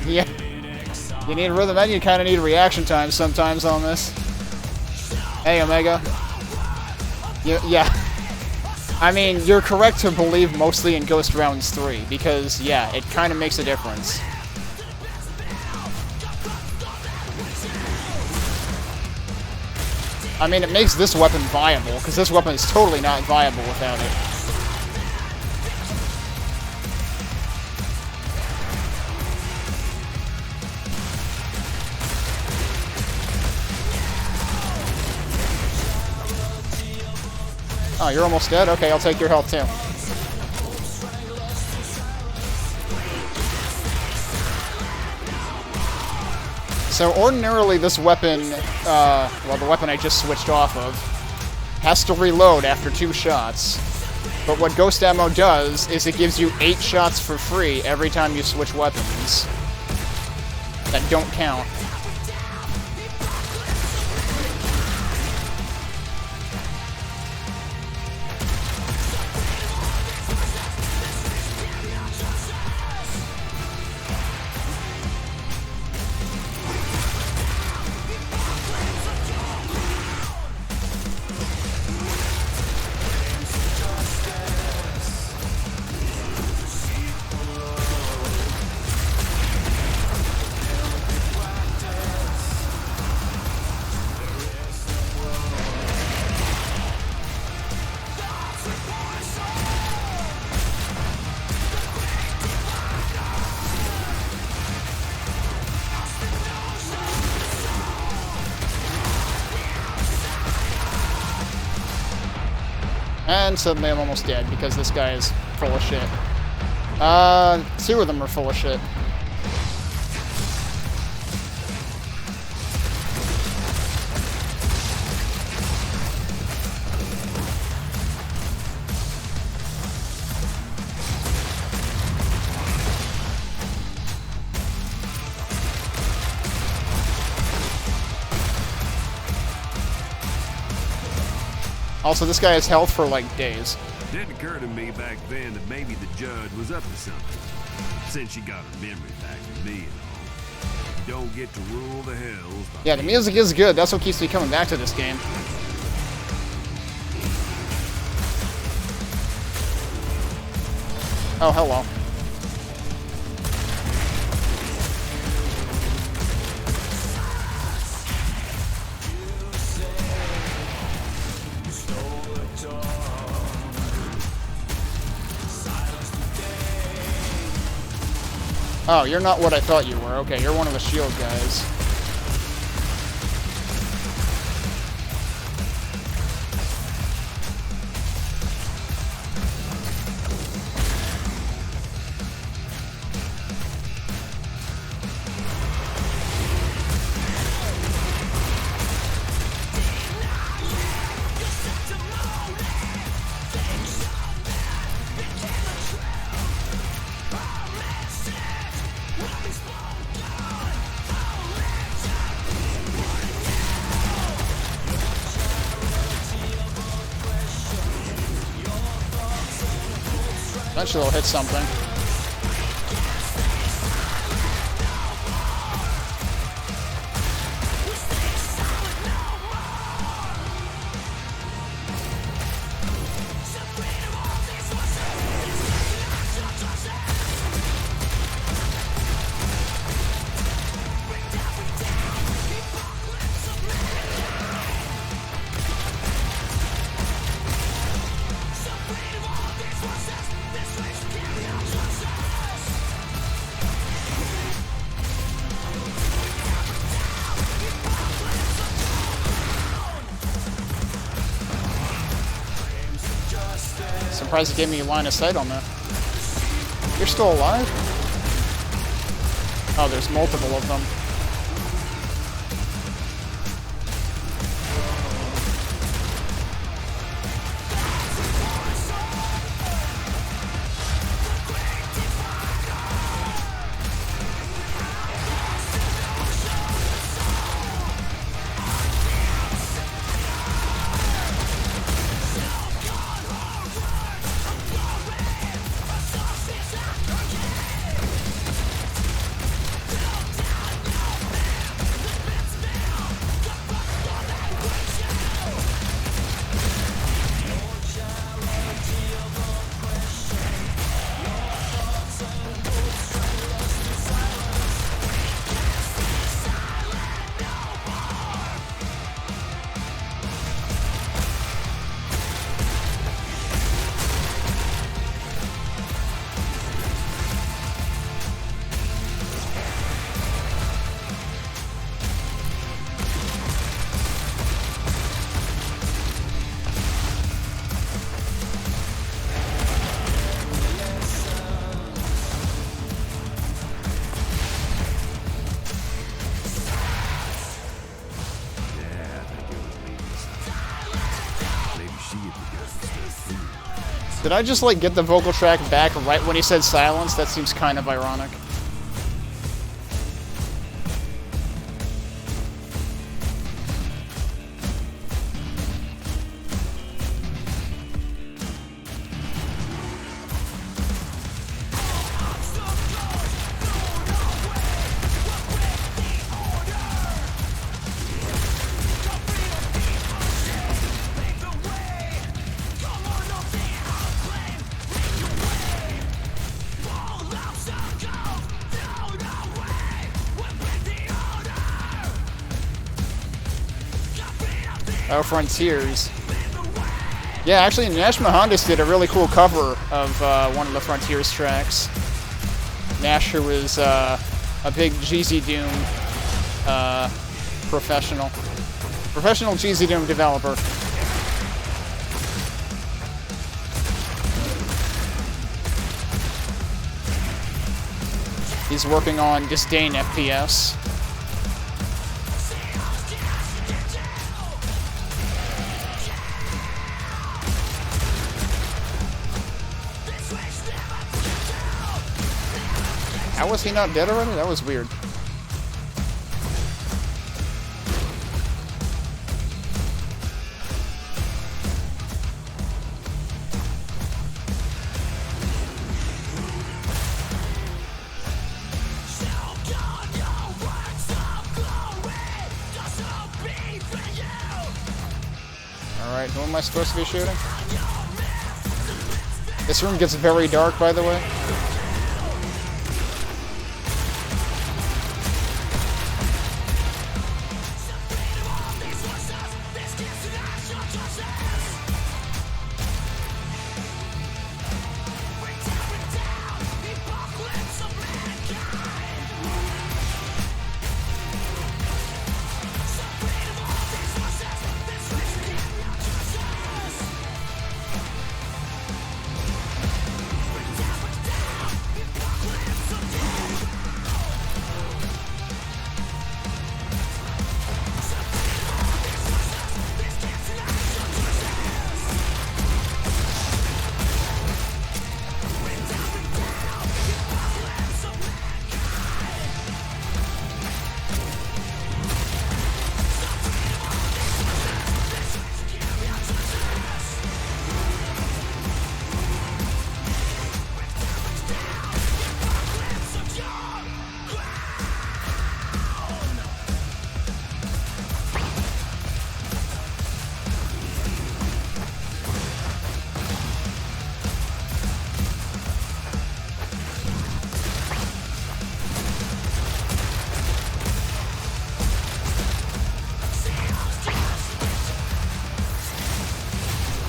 Yeah. You need rhythm and you kind of need reaction time sometimes on this. Hey, Omega. Yeah. I mean, you're correct to believe mostly in Ghost Rounds 3, because, yeah, it kind of makes a difference. I mean, it makes this weapon viable, because this weapon is totally not viable without it. Oh, you're almost dead? Okay, I'll take your health too. So ordinarily this weapon, well, the weapon I just switched off of, has to reload after 2 shots. But what Ghost Ammo does is it gives you 8 shots for free every time you switch weapons. That don't count. And suddenly I'm almost dead because this guy is full of shit. 2 of them are full of shit. Also, this guy has health for, like, days. Didn't occur to me back then that maybe the judge was up to something. Since she got her memory back to me and all. You don't get to rule the hells. Yeah, the music is good. That's what keeps me coming back to this game. Oh, hello. Oh, you're not what I thought you were. Okay, you're one of the shield guys. Eventually they'll hit something. Surprised it gave me a line of sight on that. You're still alive? Oh, there's multiple of them. Did I just, like, get the vocal track back right when he said silence? That seems kind of ironic. Oh, Frontiers. Yeah, actually, Nash Mohandas did a really cool cover of one of the Frontiers tracks. Nash, who is a big GZ Doom professional GZ Doom developer. He's working on Disdain FPS. How was he not dead already? That was weird. Alright, who am I supposed to be shooting? This room gets very dark, by the way.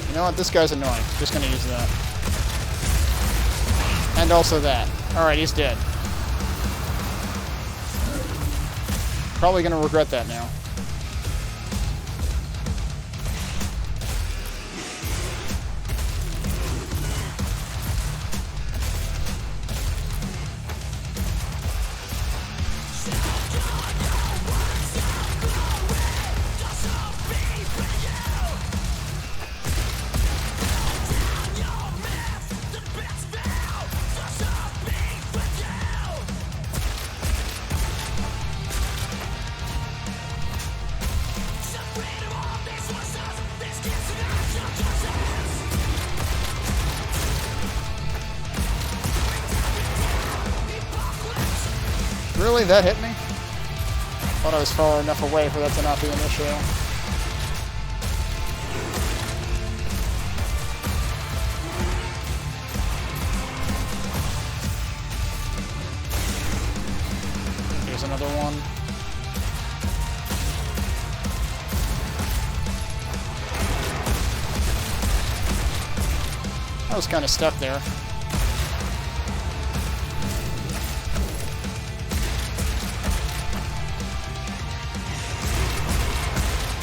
You know what? This guy's annoying. Just gonna use that. And also that. Alright, he's dead. Probably gonna regret that now. Really? That hit me? Thought I was far enough away for that to not be an issue. Here's another one. I was kind of stuck there.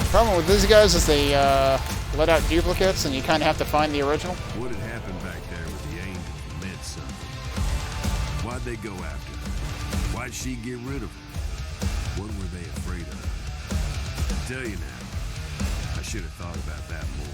The problem with these guys is they let out duplicates, and you kind of have to find the original. What had happened back there with the angel meant something. Why'd they go after her? Why'd she get rid of her? What were they afraid of? I tell you now, I should have thought about that more.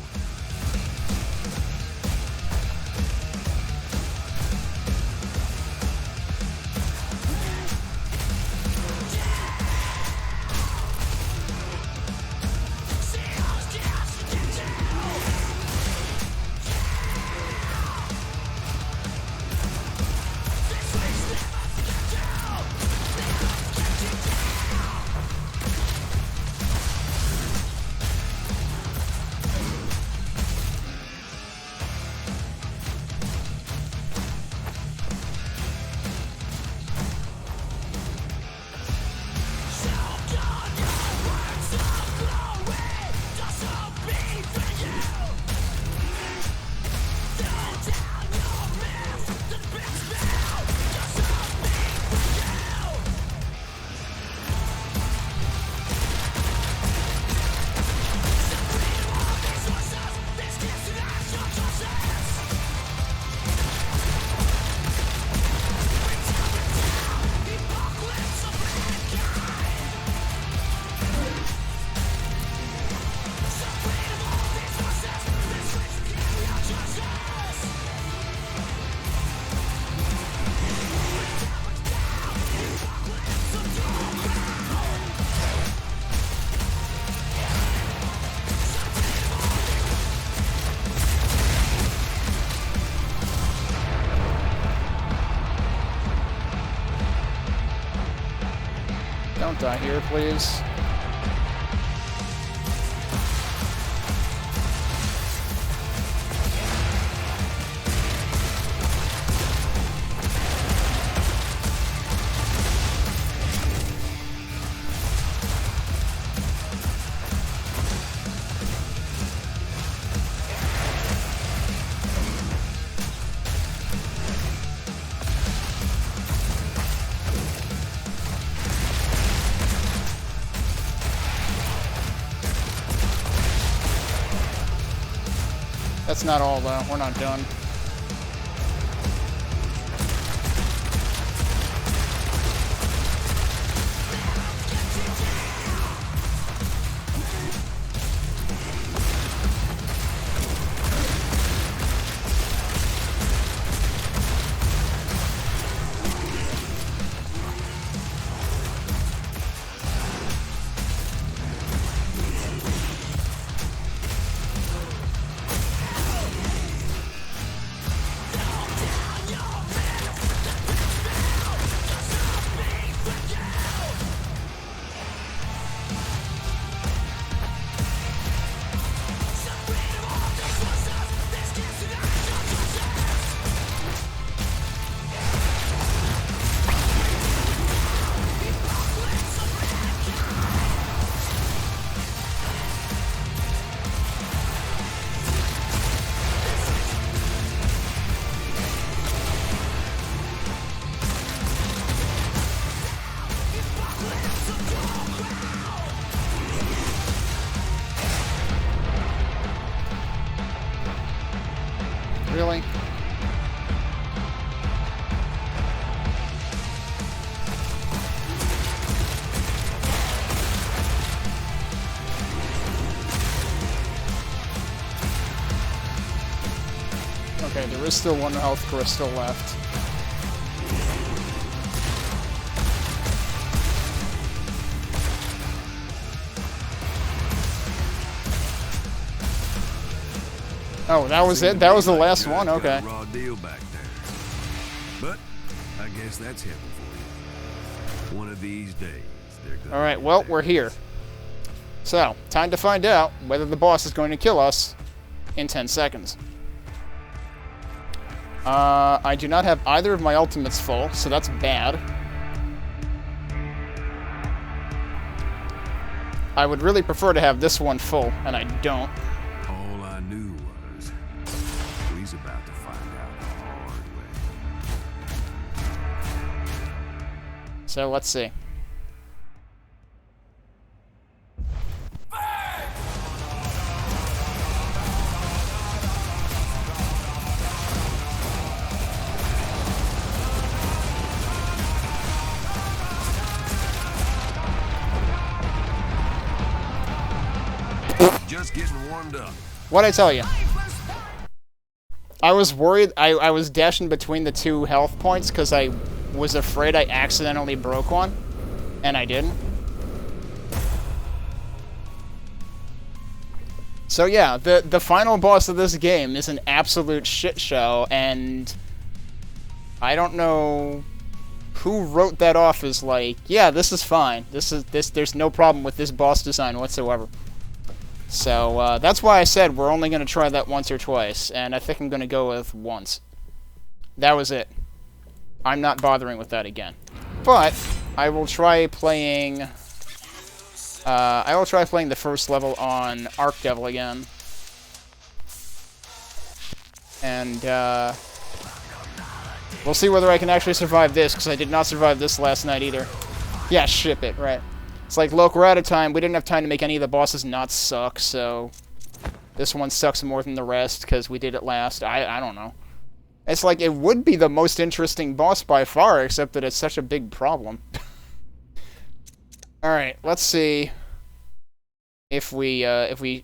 Don't die here, please. That's not all, though. We're not done. Really? Okay, there is still one health crystal left. Oh, that was it? That was the last one? Okay. Raw deal back there. But I guess that's heaven for you. One of these days, they're gonna. Alright, well, we're here. So, time to find out whether the boss is going to kill us in 10 seconds. I do not have either of my ultimates full, so that's bad. I would really prefer to have this one full, and I don't. All I knew was he's about to find out the hard way. So, let's see. Just getting warmed up. What'd I tell you? I was worried. I was dashing between the two health points because I was afraid I accidentally broke one, and I didn't. So yeah, the final boss of this game is an absolute shit show, and I don't know who wrote that off as like, yeah, this is fine. There's no problem with this boss design whatsoever. So, that's why I said we're only going to try that once or twice, and I think I'm going to go with once. That was it. I'm not bothering with that again. But, I will try playing... the first level on Archdevil again. And, we'll see whether I can actually survive this, because I did not survive this last night either. Yeah, ship it, right. It's like, look, we're out of time. We didn't have time to make any of the bosses not suck, so... This one sucks more than the rest, because we did it last. I don't know. It's like, it would be the most interesting boss by far, except that it's such a big problem. Alright, let's see if we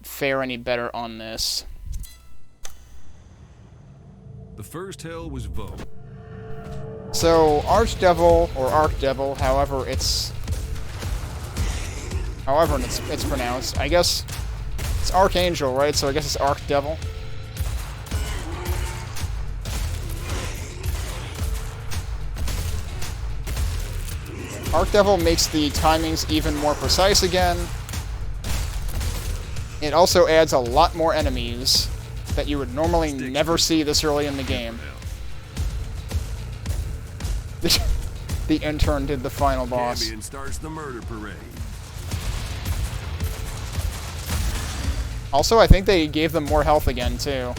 fare any better on this. The first hell was Vo. So, Archdevil, or Archdevil, however it's pronounced. I guess it's Archangel, right? So I guess it's Archdevil. Arc Devil makes the timings even more precise again. It also adds a lot more enemies that you would normally never see this early in the game. The intern did the final boss. Champion starts the murder parade. Also, I think they gave them more health again, too.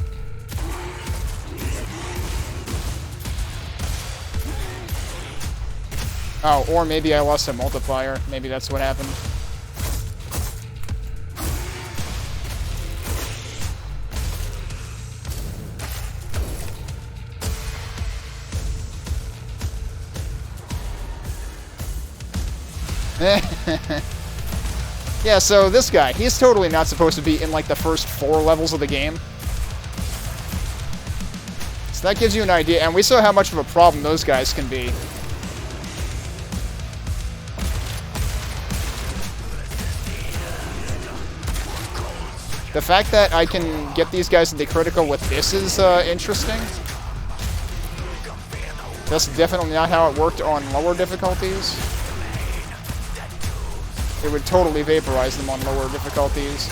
Oh, or maybe I lost a multiplier. Maybe that's what happened. Yeah, so this guy, he's totally not supposed to be in, like, the first 4 levels of the game. So that gives you an idea, and we saw how much of a problem those guys can be. The fact that I can get these guys into critical with this is interesting. That's definitely not how it worked on lower difficulties. It would totally vaporize them on lower difficulties.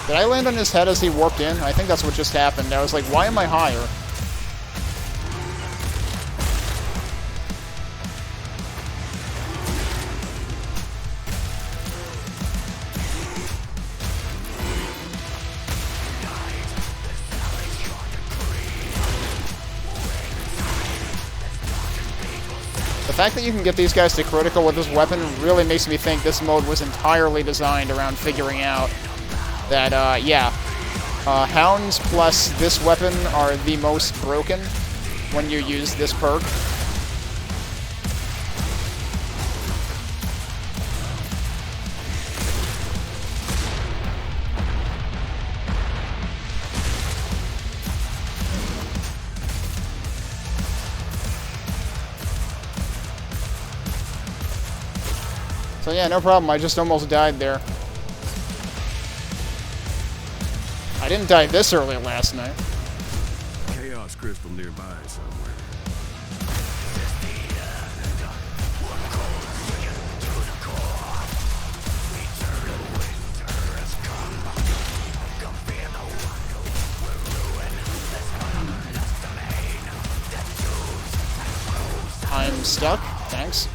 Did I land on his head as he warped in? I think that's what just happened. I was like, why am I higher? The fact that you can get these guys to critical with this weapon really makes me think this mode was entirely designed around figuring out that, yeah, Hounds plus this weapon are the most broken when you use this perk. So yeah, no problem, I just almost died there. I didn't die this early last night. Chaos crystal nearby somewhere. I'm stuck. Thanks.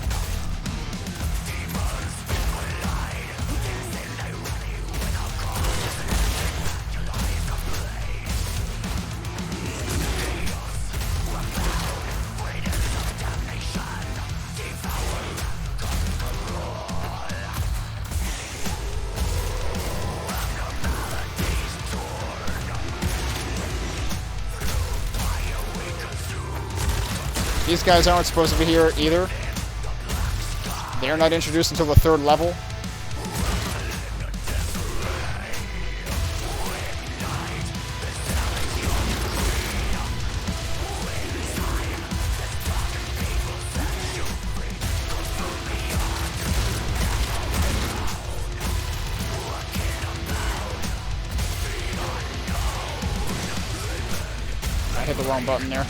These guys aren't supposed to be here either. They're not introduced until the 3rd level. I hit the wrong button there.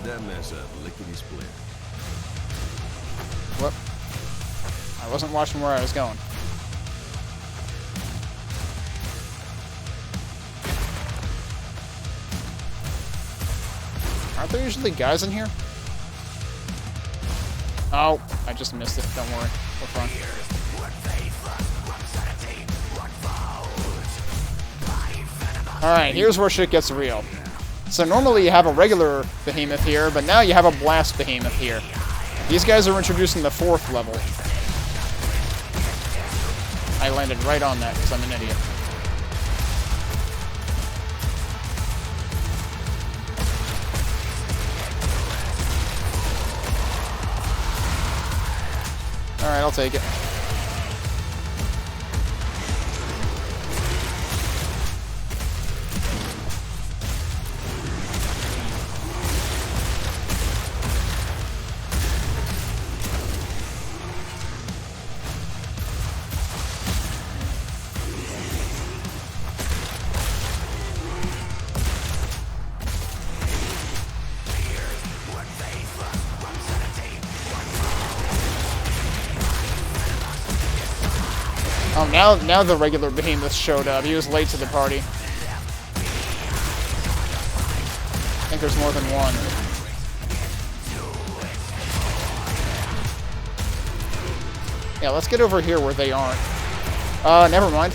That mess up, lickety split. Whoop. I wasn't watching where I was going. Aren't there usually guys in here? Oh, I just missed it. Don't worry. We're fine. Alright, here's where shit gets real. So normally you have a regular behemoth here, but now you have a blast behemoth here. These guys are introducing the 4th level. I landed right on that because I'm an idiot. Alright, I'll take it. Oh, now the regular behemoth showed up. He was late to the party. I think there's more than one. Yeah, let's get over here where they aren't. Never mind.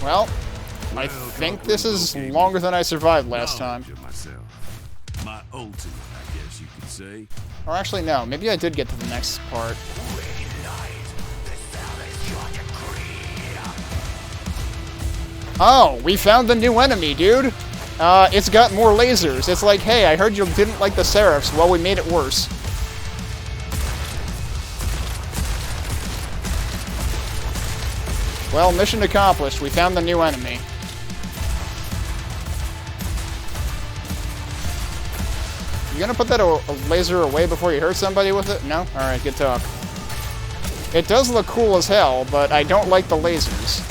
Well, I think this is longer than I survived last time. My ultimate, I guess you could say. Or actually, no. Maybe I did get to the next part. Oh, we found the new enemy, dude. It's got more lasers. It's like, hey, I heard you didn't like the Seraphs. Well, we made it worse. Well, mission accomplished. We found the new enemy. You gonna put that a laser away before you hurt somebody with it? No? Alright, good talk. It does look cool as hell, but I don't like the lasers.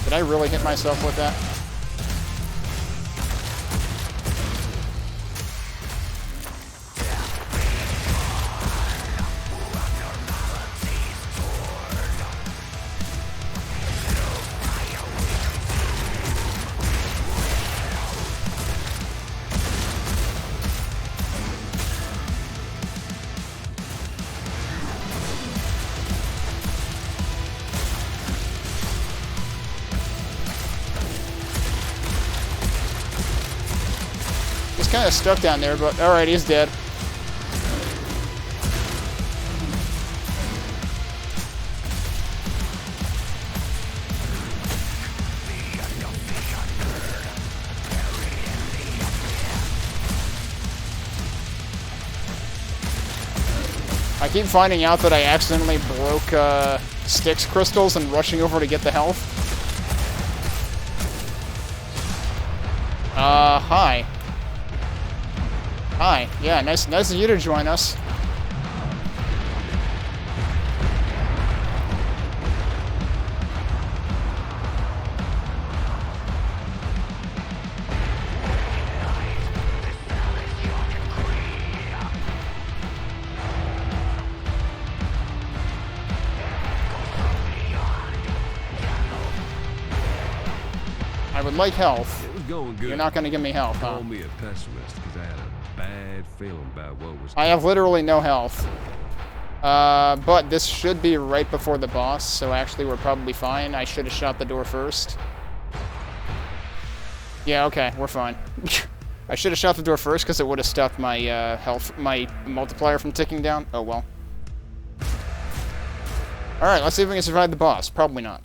Did I really hit myself with that? Kind of stuck down there, but alright, he's dead. I keep finding out that I accidentally broke Styx crystals and rushing over to get the health. Hi. Hi. Yeah, nice of you to join us. I would like health. It was going good. You're not going to give me health, huh? Call me a pessimist because I had a bad feeling about what was. I have literally no health. But this should be right before the boss, so actually we're probably fine. I should have shot the door first. Yeah, okay, we're fine. I should have shot the door first because it would have stopped my my multiplier from ticking down. Oh well. Alright, let's see if we can survive the boss. Probably not.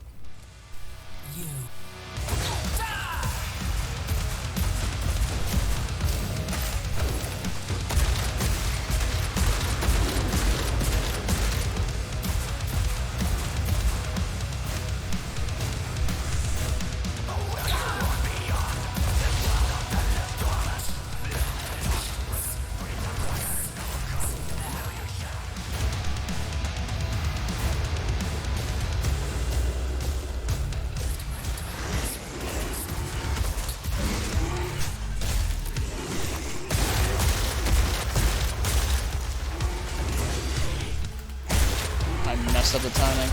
Messed up the timing.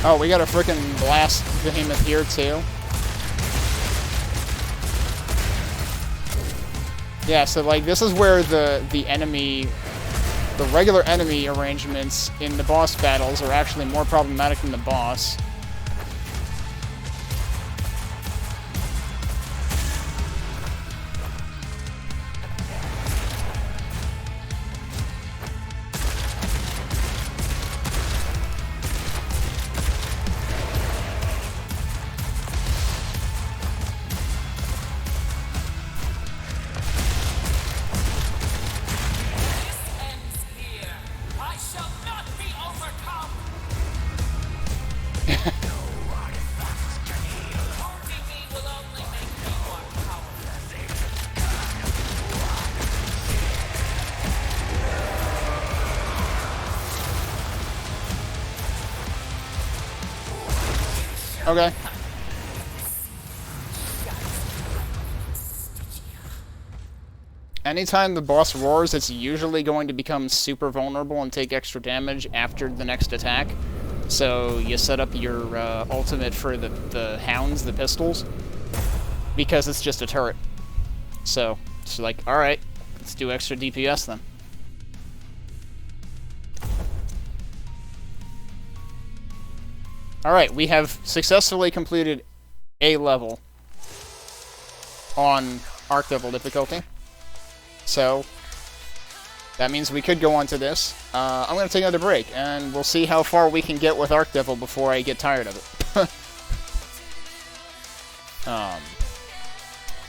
Oh, we got a freaking blast behemoth here too. Yeah, so like this is where the regular enemy arrangements in the boss battles are actually more problematic than the boss. Okay. Anytime the boss roars, it's usually going to become super vulnerable and take extra damage after the next attack. So you set up your ultimate for the hounds, the pistols, because it's just a turret. So it's like, alright, let's do extra DPS then. Alright, we have successfully completed a level on Archdevil difficulty. So, that means we could go on to this. I'm going to take another break, and we'll see how far we can get with Archdevil before I get tired of it.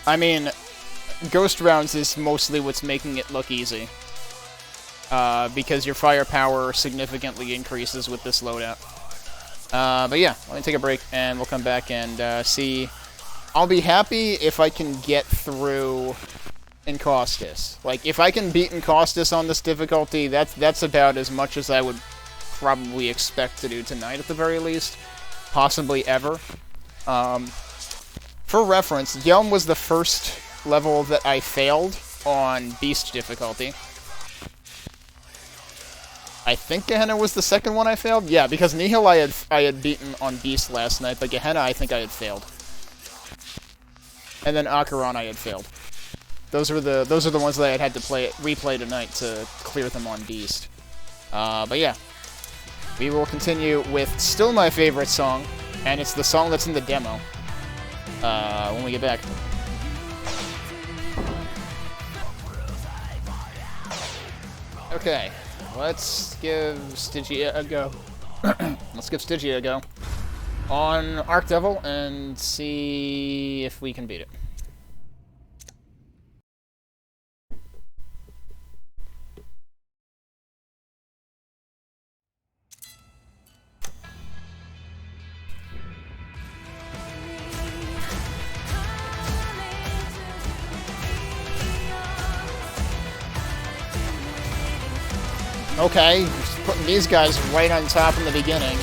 I mean, Ghost Rounds is mostly what's making it look easy. Because your firepower significantly increases with this loadout. But yeah, let me take a break, and we'll come back and see. I'll be happy if I can get through Encaustus. Like, if I can beat Encaustus on this difficulty, that's about as much as I would probably expect to do tonight at the very least. Possibly ever. For reference, Yelm was the first level that I failed on Beast difficulty. I think Gehenna was the second one I failed? Yeah, because Nihil I had beaten on Beast last night, but Gehenna I think I had failed. And then Acheron I had failed. Those are the ones that I had to replay tonight to clear them on Beast. But yeah. We will continue with still my favorite song, and it's the song that's in the demo. When we get back. Okay. Let's give Stygia a go. Let's give Stygia a go on Archdevil and see if we can beat it. Okay, just putting these guys right on top in the beginning.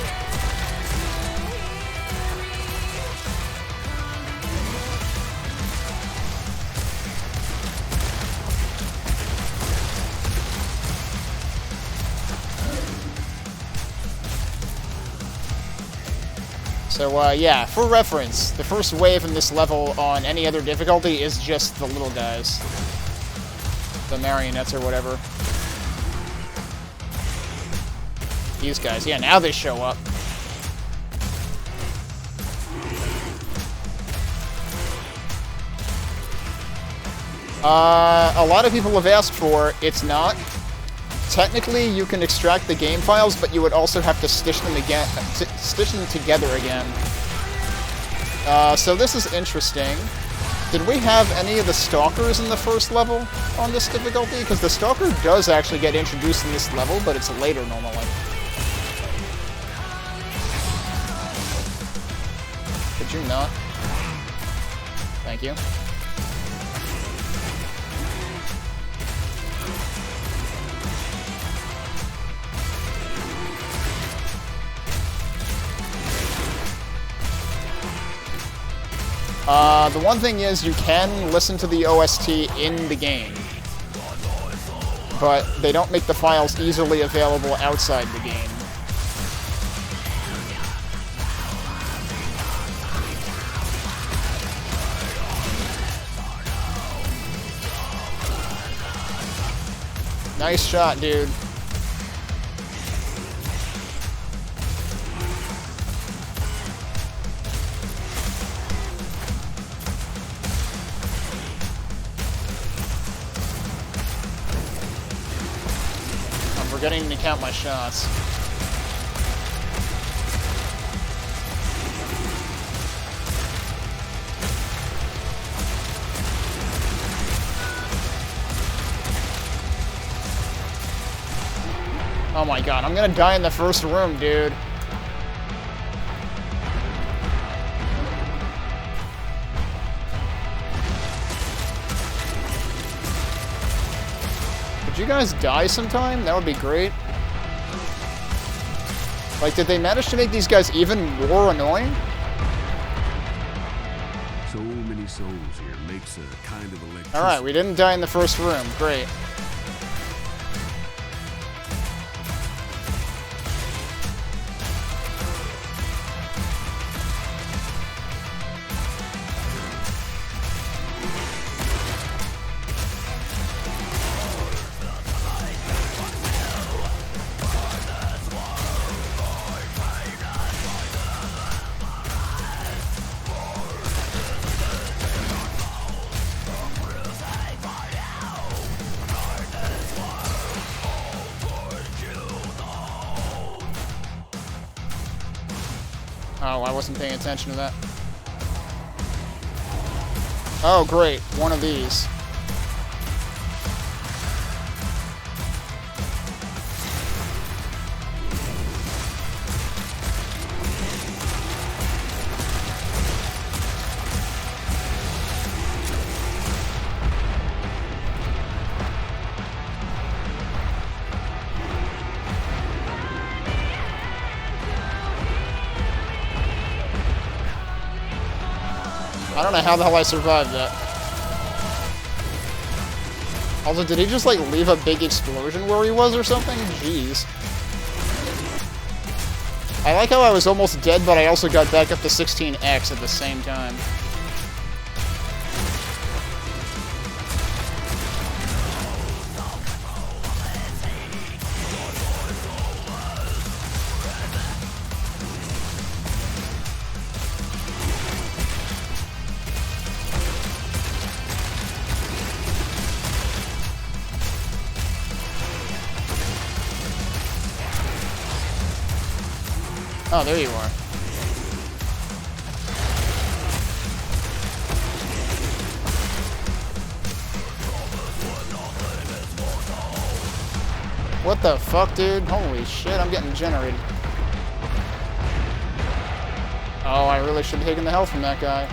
So, yeah, for reference, the first wave in this level on any other difficulty is just the little guys. The marionettes or whatever. These guys, yeah, now they show up. A lot of people have asked for, it's not. Technically, you can extract the game files, but you would also have to stitch them together again. So this is interesting. Did we have any of the stalkers in the first level on this difficulty? Because the stalker does actually get introduced in this level, but it's later normally. Could you not? Thank you. The one thing is you can listen to the OST in the game, but they don't make the files easily available outside the game. Nice shot, dude. I'm forgetting to count my shots. Oh my god, I'm gonna die in the first room, dude. Could you guys die sometime? That would be great. Like, did they manage to make these guys even more annoying? So many souls here makes a kind of electricity. Alright, we didn't die in the first room. Great. Oh, I wasn't paying attention to that. Oh, great. One of these. I don't know how the hell I survived that. Also, did he just, like, leave a big explosion where he was or something? Jeez. I like how I was almost dead, but I also got back up to 16x at the same time. Oh, there you are. What the fuck, dude? Holy shit, I'm getting generated. Oh, I really should have taken the health from that guy.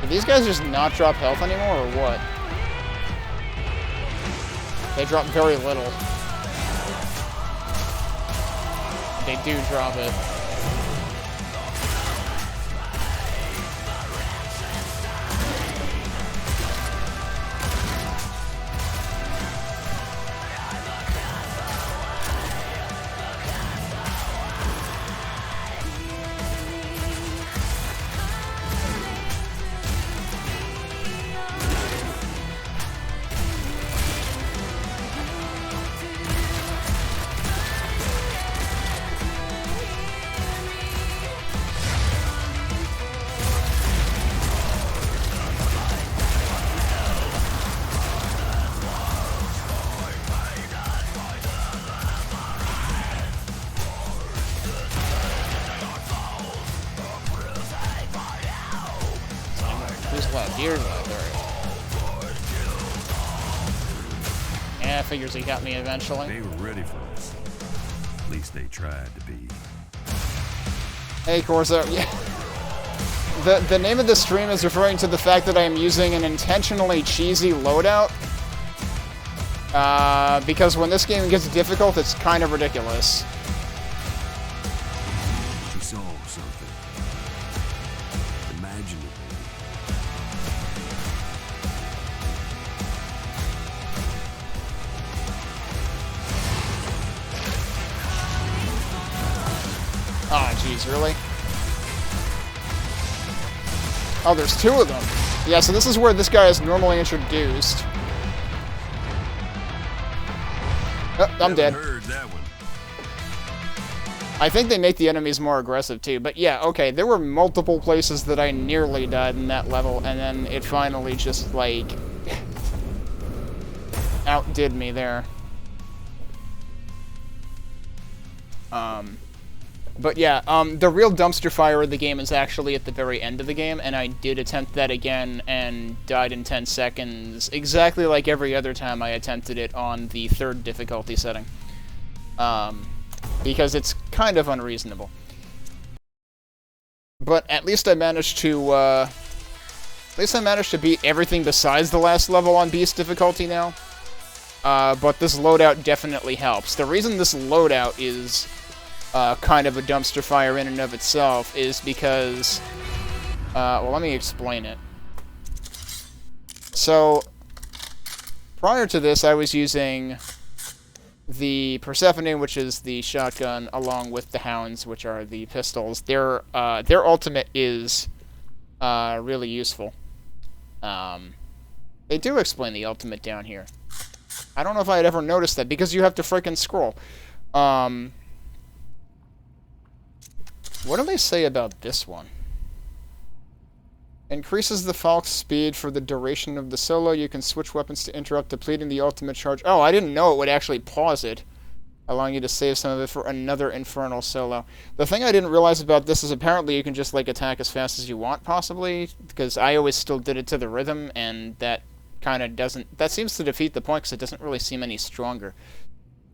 Did these guys just not drop health anymore, or what? They drop very little. They do drop it. left. Here's left. Alright. Yeah, figures he got me eventually. They were ready for us. At least they tried to be. Hey, Corso. Yeah. The name of the stream is referring to the fact that I am using an intentionally cheesy loadout. Because when this game gets difficult, it's kind of ridiculous. We saw something. Imagine it, baby. Oh, jeez, really? Oh, there's two of them. Yeah, so this is where this guy is normally introduced. Oh, I'm dead. Heard that one. I think they make the enemies more aggressive, too. But yeah, okay, there were multiple places that I nearly died in that level, and then it finally just, like, outdid me there. But yeah, the real dumpster fire of the game is actually at the very end of the game, and I did attempt that again and died in 10 seconds, exactly like every other time I attempted it on the 3rd difficulty setting. Because it's kind of unreasonable. But at least I managed to, beat everything besides the last level on Beast difficulty now. But this loadout definitely helps. The reason this loadout is kind of a dumpster fire in and of itself is because, well, let me explain it. So, prior to this, I was using the Persephone, which is the shotgun, along with the Hounds, which are the pistols. Their ultimate is really useful. They do explain the ultimate down here. I don't know if I had ever noticed that, because you have to frickin' scroll. What do they say about this one? Increases the Falk's speed for the duration of the solo. You can switch weapons to interrupt, depleting the ultimate charge. Oh, I didn't know it would actually pause it, allowing you to save some of it for another infernal solo. The thing I didn't realize about this is apparently you can just, like, attack as fast as you want, possibly, because I always still did it to the rhythm, and that kind of doesn't... That seems to defeat the point, because it doesn't really seem any stronger.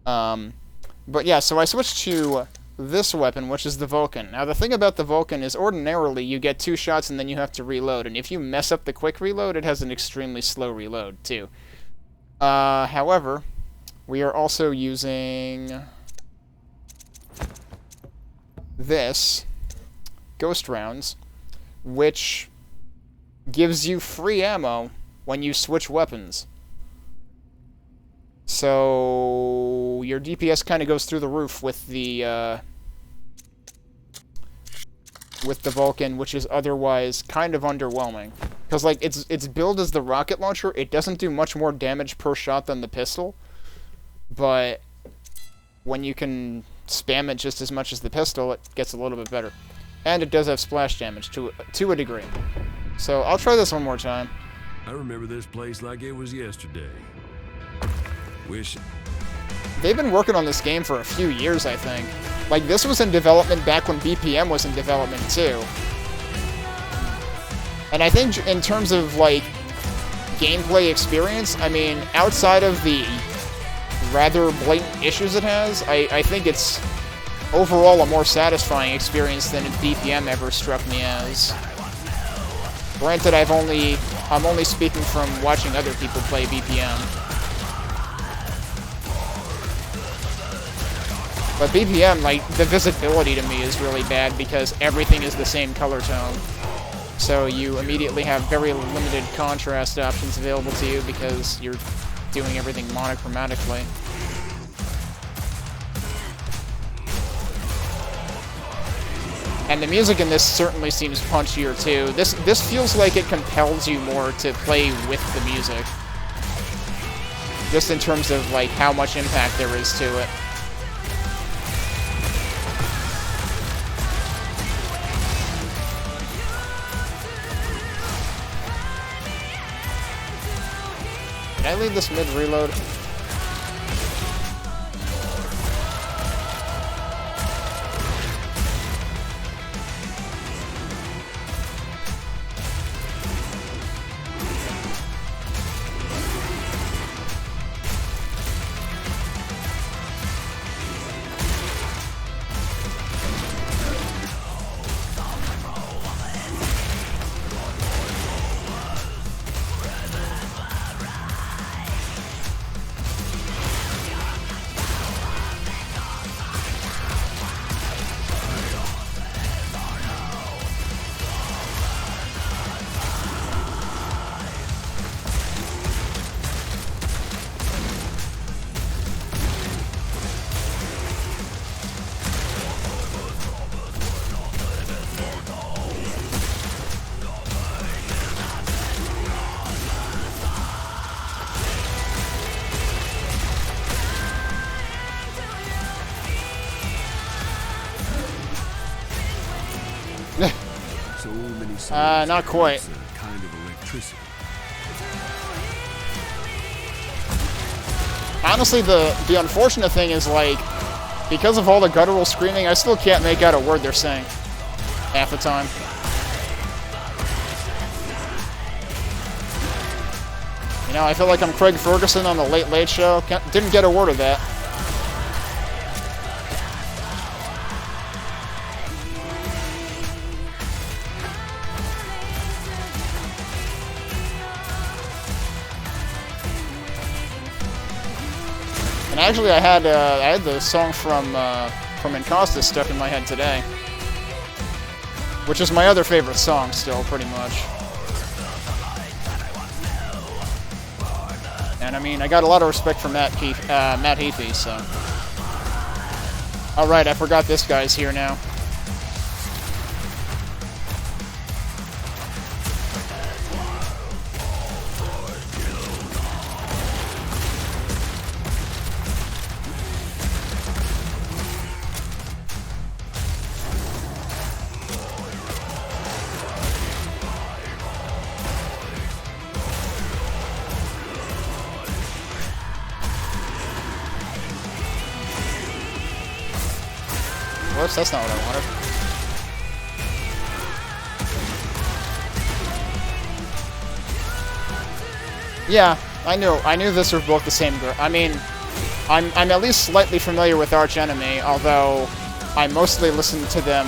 But yeah, so I switched to this weapon, which is the Vulcan. Now, the thing about the Vulcan is ordinarily you get 2 shots and then you have to reload, and if you mess up the quick reload, it has an extremely slow reload, too. However, we are also using this, Ghost Rounds, which gives you free ammo when you switch weapons. So your DPS kind of goes through the roof with the Vulcan, which is otherwise kind of underwhelming. Because, like, it's billed as the rocket launcher. It doesn't do much more damage per shot than the pistol. But when you can spam it just as much as the pistol, it gets a little bit better. And it does have splash damage to a degree. So I'll try this one more time. I remember this place like it was yesterday. Wish. They've been working on this game for a few years, I think. Like, this was in development back when BPM was in development, too. And I think in terms of, like, gameplay experience, I mean, outside of the rather blatant issues it has, I think it's overall a more satisfying experience than BPM ever struck me as. Granted, I'm only speaking from watching other people play BPM. But BPM, like, the visibility to me is really bad because everything is the same color tone. So you immediately have very limited contrast options available to you because you're doing everything monochromatically. And the music in this certainly seems punchier too. This feels like it compels you more to play with the music. Just in terms of, like, how much impact there is to it. Can I leave this mid-reload? So many souls not quite. produce a kind of electricity. Honestly, the unfortunate thing is, like, because of all the guttural screaming, I still can't make out a word they're saying half the time. You know, I feel like I'm Craig Ferguson on the Late Late Show. Didn't get a word of that. And actually, I had the song from Incosta stuck in my head today, which is my other favorite song still, pretty much. And I mean, I got a lot of respect for Matt Heafy, so. All right, I forgot this guy's here now. Whoops, that's not what I wanted. Yeah, I knew this were both the same girl. I mean, I'm at least slightly familiar with Arch Enemy, although I mostly listened to them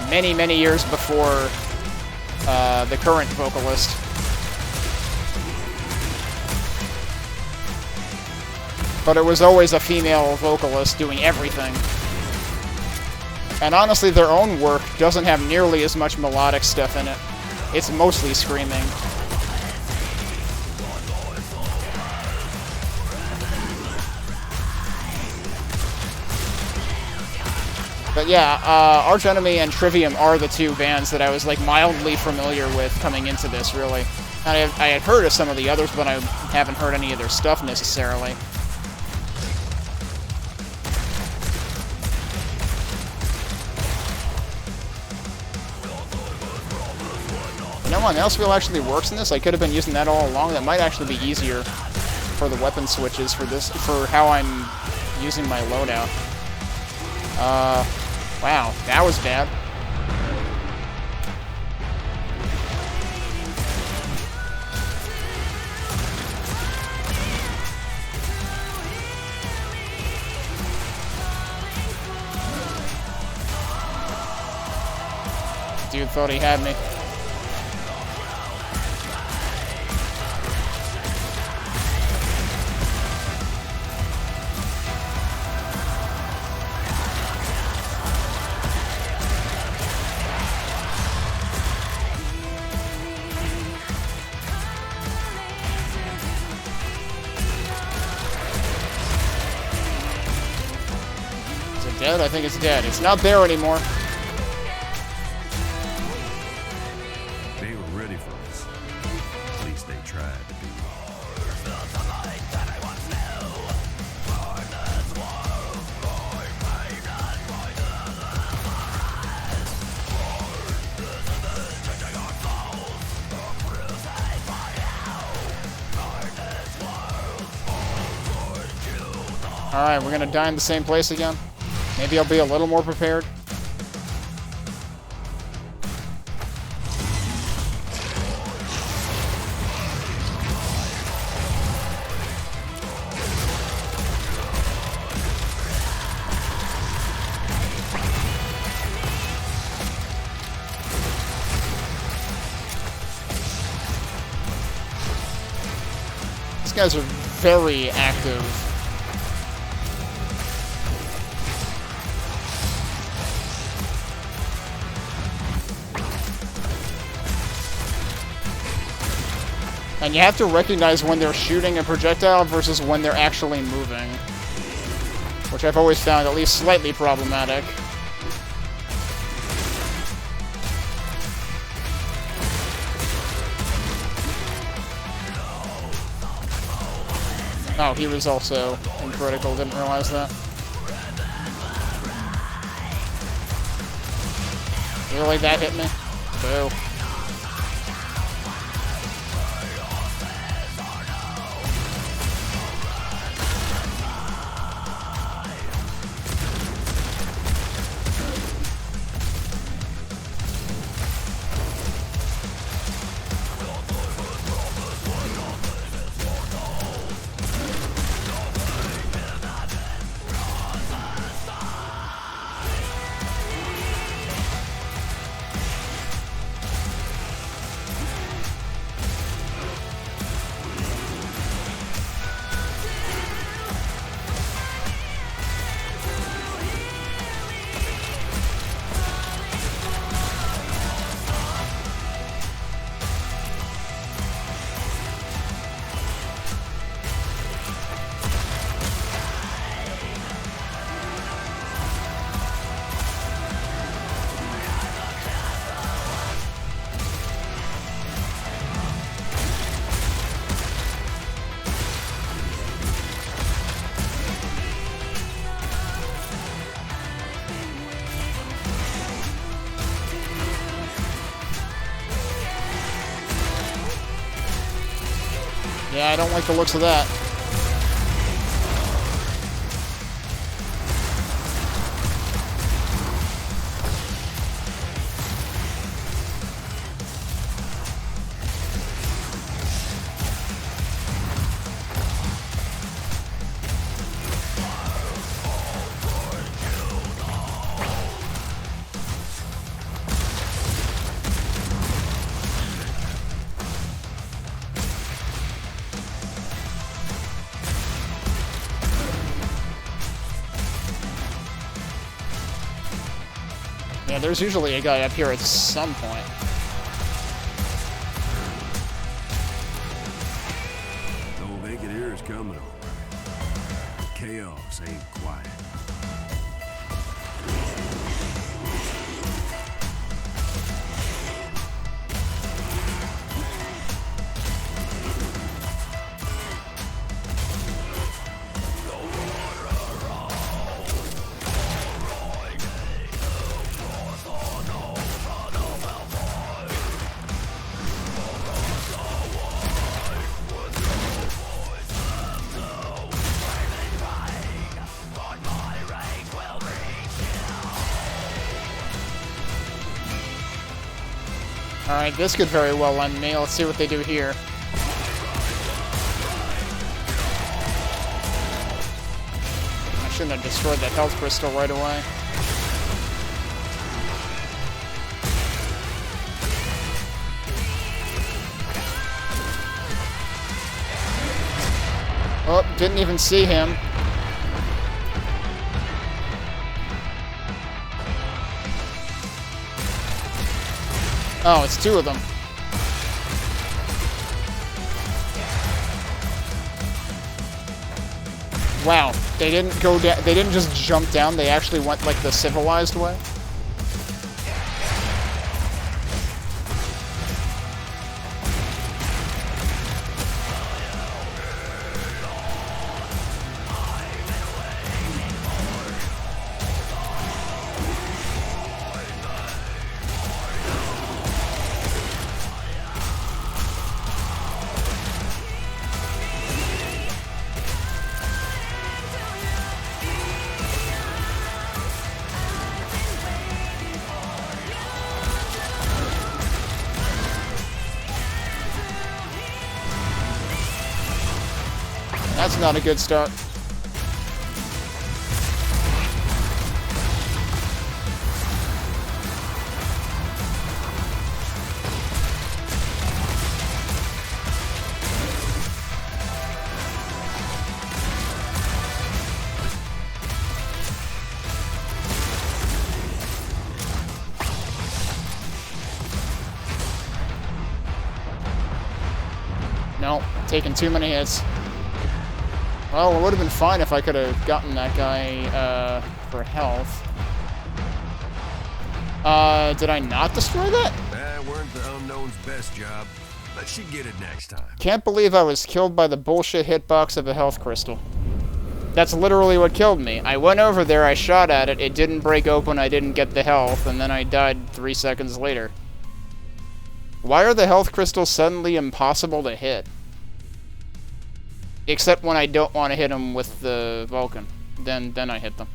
many, many years before the current vocalist. But it was always a female vocalist doing everything. And honestly, their own work doesn't have nearly as much melodic stuff in it. It's mostly screaming. But yeah, Arch Enemy and Trivium are the two bands that I was like mildly familiar with coming into this, really. And I had heard of some of the others, but I haven't heard any of their stuff necessarily. You know what else actually works in this? I could have been using that all along. That might actually be easier for the weapon switches for this, for how I'm using my loadout. Wow, that was bad. Dude thought he had me. Dead? I think it's dead. It's not there anymore. They were ready for us. At least they tried to be. Alright, we're gonna die in the same place again. Maybe I'll be a little more prepared. These guys are very active. And you have to recognize when they're shooting a projectile versus when they're actually moving. Which I've always found at least slightly problematic. Oh, he was also in critical, didn't realize that. Really, that hit me? Boo. Yeah, I don't like the looks of that. Yeah, there's usually a guy up here at some point. No vacant here is coming on. Chaos ain't quiet. Alright, this could very well end me. Let's see what they do here. I shouldn't have destroyed that health crystal right away. Oh, didn't even see him. Oh, it's two of them. Wow, they didn't go down. They didn't just jump down. They actually went like the civilized way. That's not a good start. No, taking too many hits. Well, it would have been fine if I could have gotten that guy for health. Did I not destroy that? That weren't the unknown's best job, but she get it next time. Can't believe I was killed by the bullshit hitbox of a health crystal. That's literally what killed me. I went over there, I shot at it, it didn't break open, I didn't get the health, and then I died 3 seconds later. Why are the health crystals suddenly impossible to hit? Except when I don't want to hit them with the Vulcan. Then I hit them.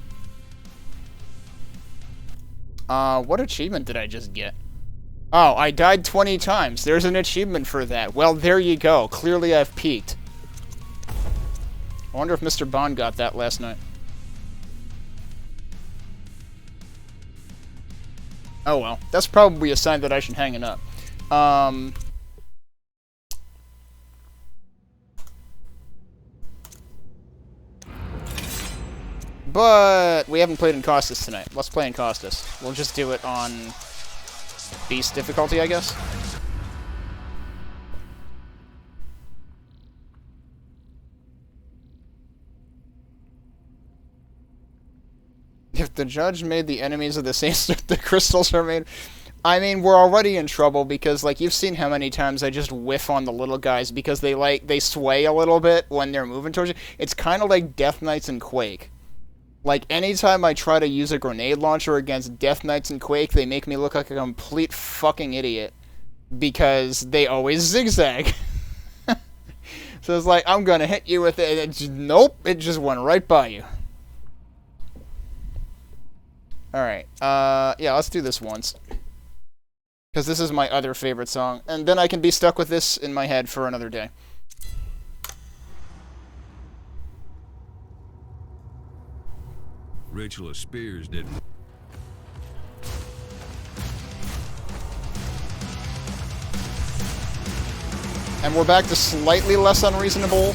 What achievement did I just get? Oh, I died 20 times. There's an achievement for that. Well, there you go. Clearly I've peaked. I wonder if Mr. Bond got that last night. Oh well. That's probably a sign that I should hang it up. But we haven't played in Costas tonight. Let's play in Costas. We'll just do it on Beast difficulty, I guess. If the judge made the enemies of the saints, the crystals are made... I mean, we're already in trouble because, like, you've seen how many times I just whiff on the little guys because they sway a little bit when they're moving towards you. It's kind of like Death Knights and Quake. Like, anytime I try to use a grenade launcher against Death Knights and Quake, they make me look like a complete fucking idiot. Because they always zigzag. So it's like, I'm gonna hit you with it, and nope, it just went right by you. Alright, yeah, let's do this once. Because this is my other favorite song, and then I can be stuck with this in my head for another day. Rachel of Spears didn't. And we're back to slightly less unreasonable.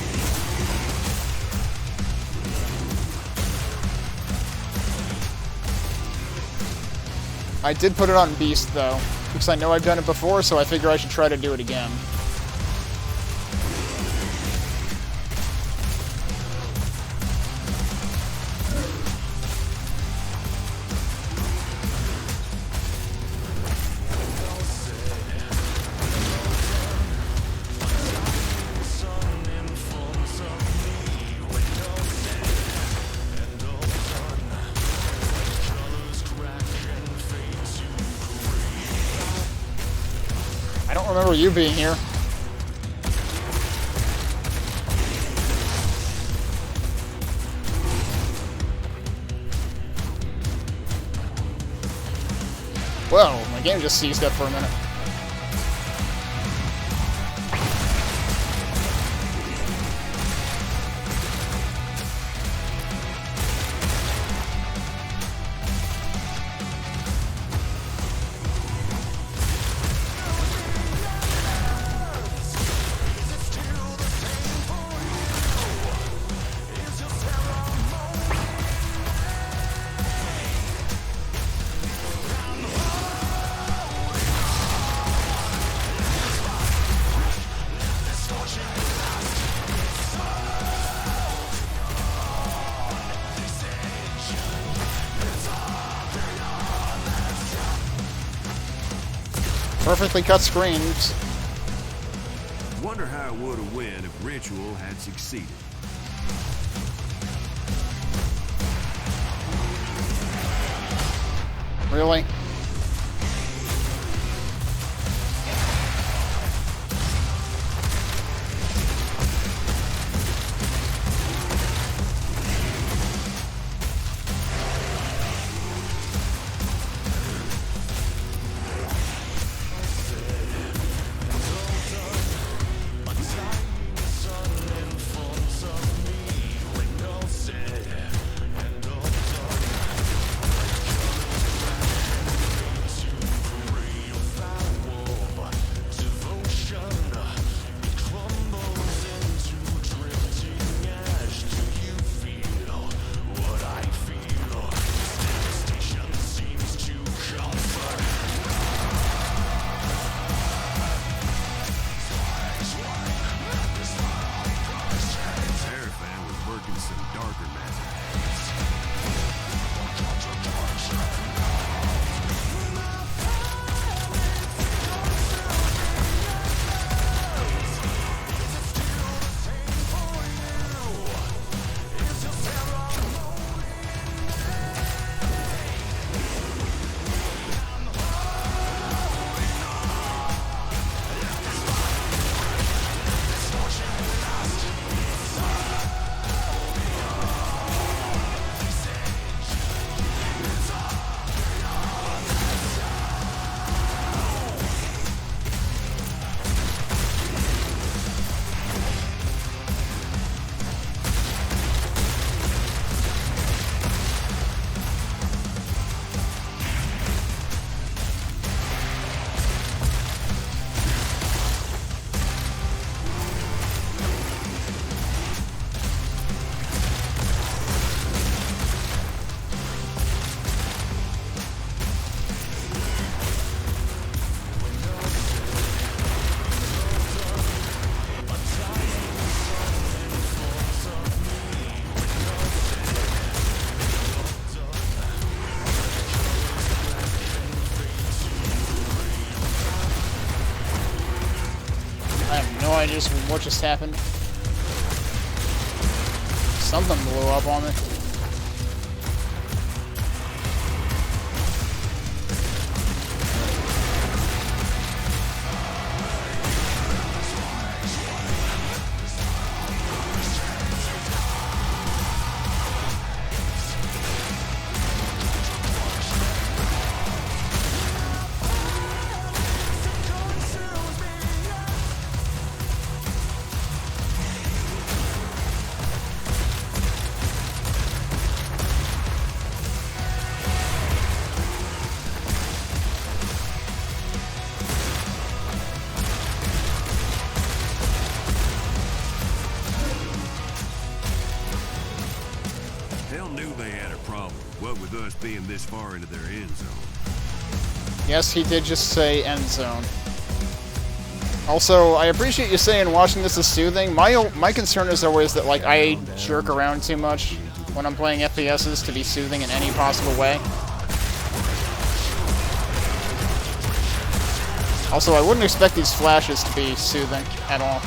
I did put it on Beast, though, because I know I've done it before, so I figure I should try to do it again. I don't remember you being here. Whoa, my game just seized up for a minute. Perfectly cut screens. Wonder how it would have went if Ritual had succeeded. Really? what just happened? Something blew up on me. Hell knew they had a problem, what with us being this far into their end zone. Yes, he did just say end zone. Also, I appreciate you saying watching this is soothing. My concern is always that, like, I jerk around too much when I'm playing FPSs to be soothing in any possible way. Also, I wouldn't expect these flashes to be soothing at all.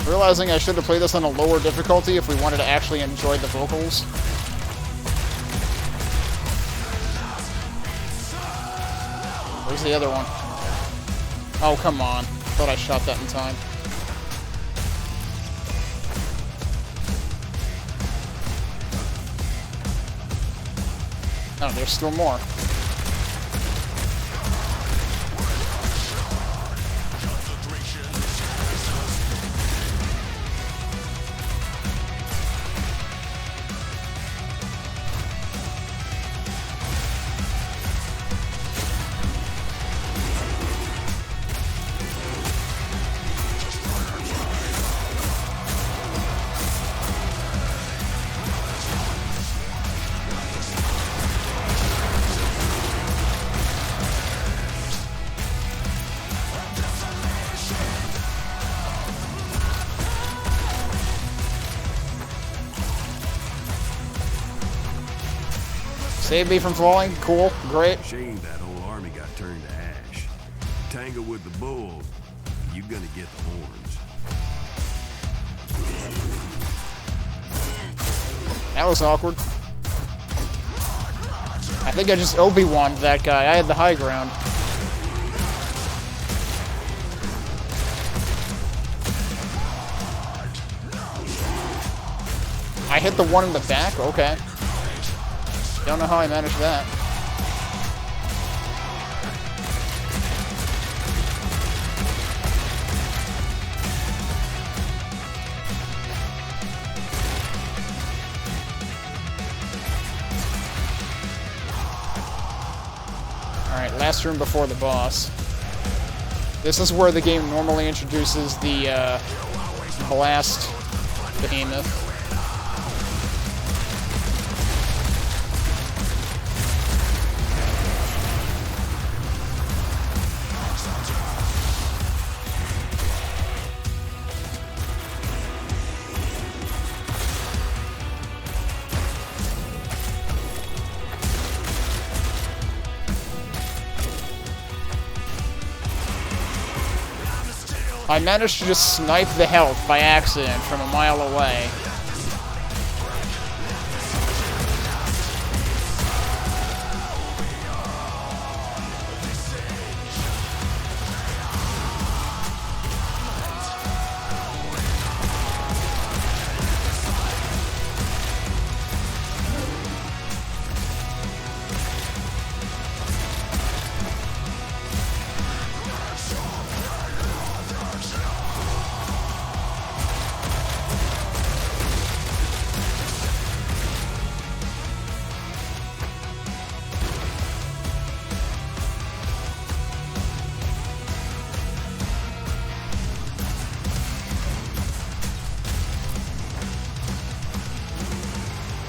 Realizing I should have played this on a lower difficulty if we wanted to actually enjoy the vocals. Where's the other one? Oh, come on. Thought I shot that in time. Oh, there's still more. Save me from falling. Cool. Great. Shame that whole army got turned to ash. Tangle with the bull, you gonna get the horns. That was awkward. I think I just Obi-Wan'd that guy. I had the high ground. I hit the one in the back? Okay. Don't know how I managed that. Alright, last room before the boss. This is where the game normally introduces the blast behemoth. I managed to just snipe the health by accident from a mile away.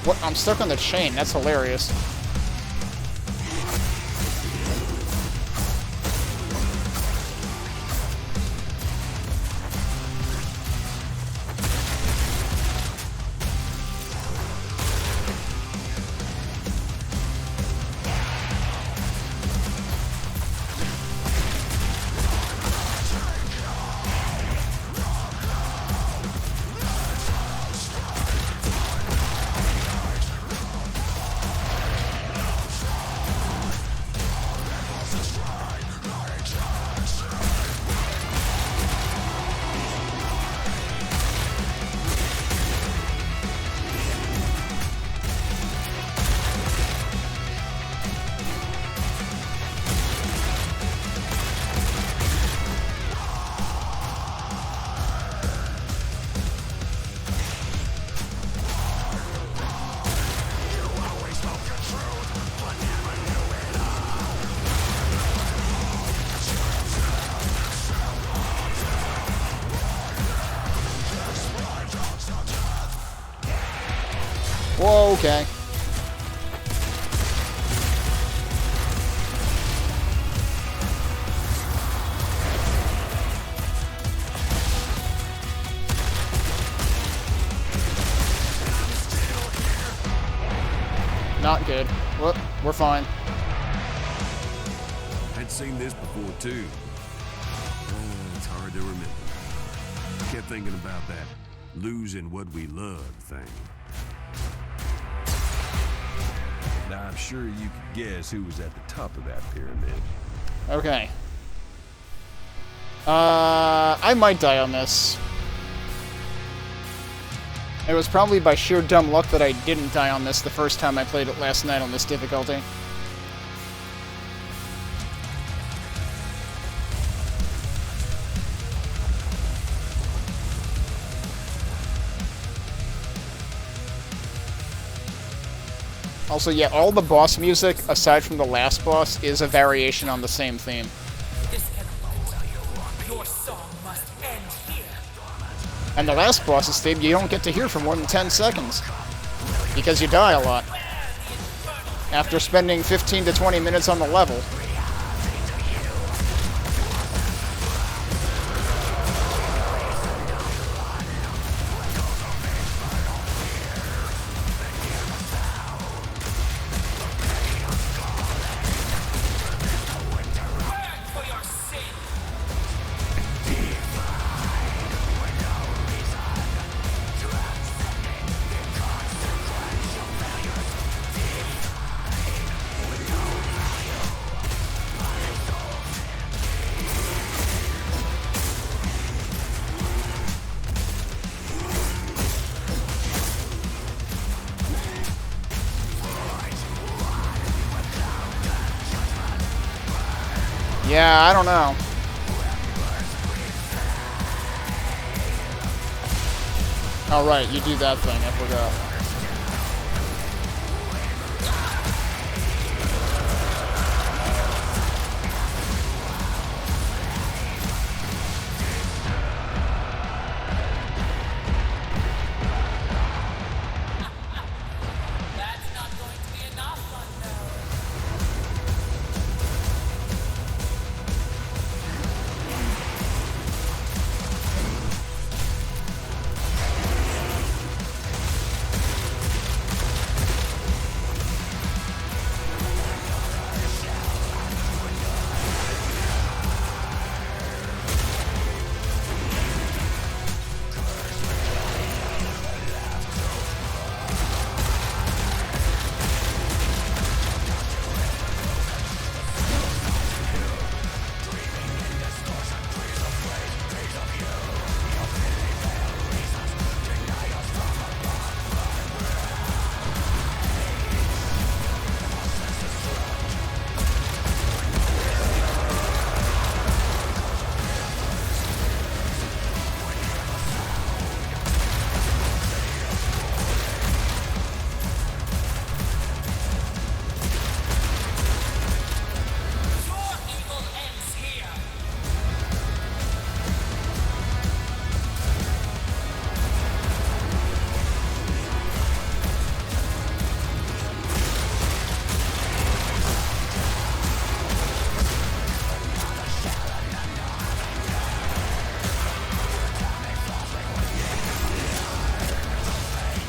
What? I'm stuck on the chain. That's hilarious. Whoa, okay. Not good. Whoop, we're fine. I'd seen this before, too. It's hard to remember. Kept thinking about that losing what we love thing. Now, I'm sure you could guess who was at the top of that pyramid. Okay. I might die on this. It was probably by sheer dumb luck that I didn't die on this the first time I played it last night on this difficulty. Also, yeah, all the boss music, aside from the last boss, is a variation on the same theme. Your song must end here. And the last boss's theme you don't get to hear for more than 10 seconds. Because you die a lot. After spending 15 to 20 minutes on the level. Yeah, I don't know. Oh, right, you do that thing, I forgot. That's not going to be enough fun, though.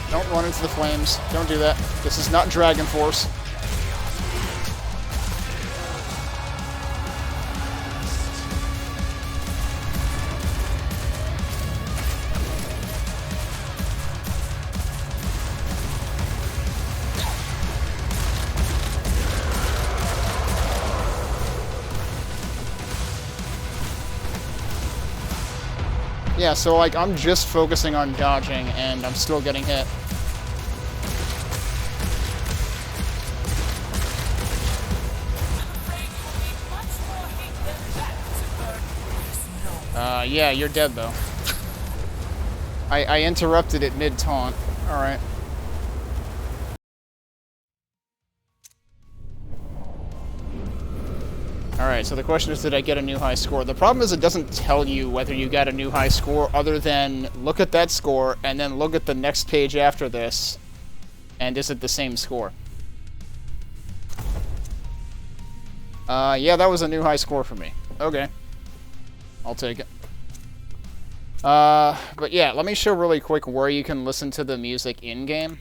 Don't run into the flames. Don't do that. This is not Dragon Force. Yeah, so like I'm just focusing on dodging and I'm still getting hit. Yeah, you're dead though. I interrupted it mid-taunt. Alright. Alright, so the question is, did I get a new high score? The problem is it doesn't tell you whether you got a new high score other than look at that score and then look at the next page after this, and is it the same score? Yeah, that was a new high score for me. Okay. I'll take it. But yeah, let me show really quick where you can listen to the music in-game.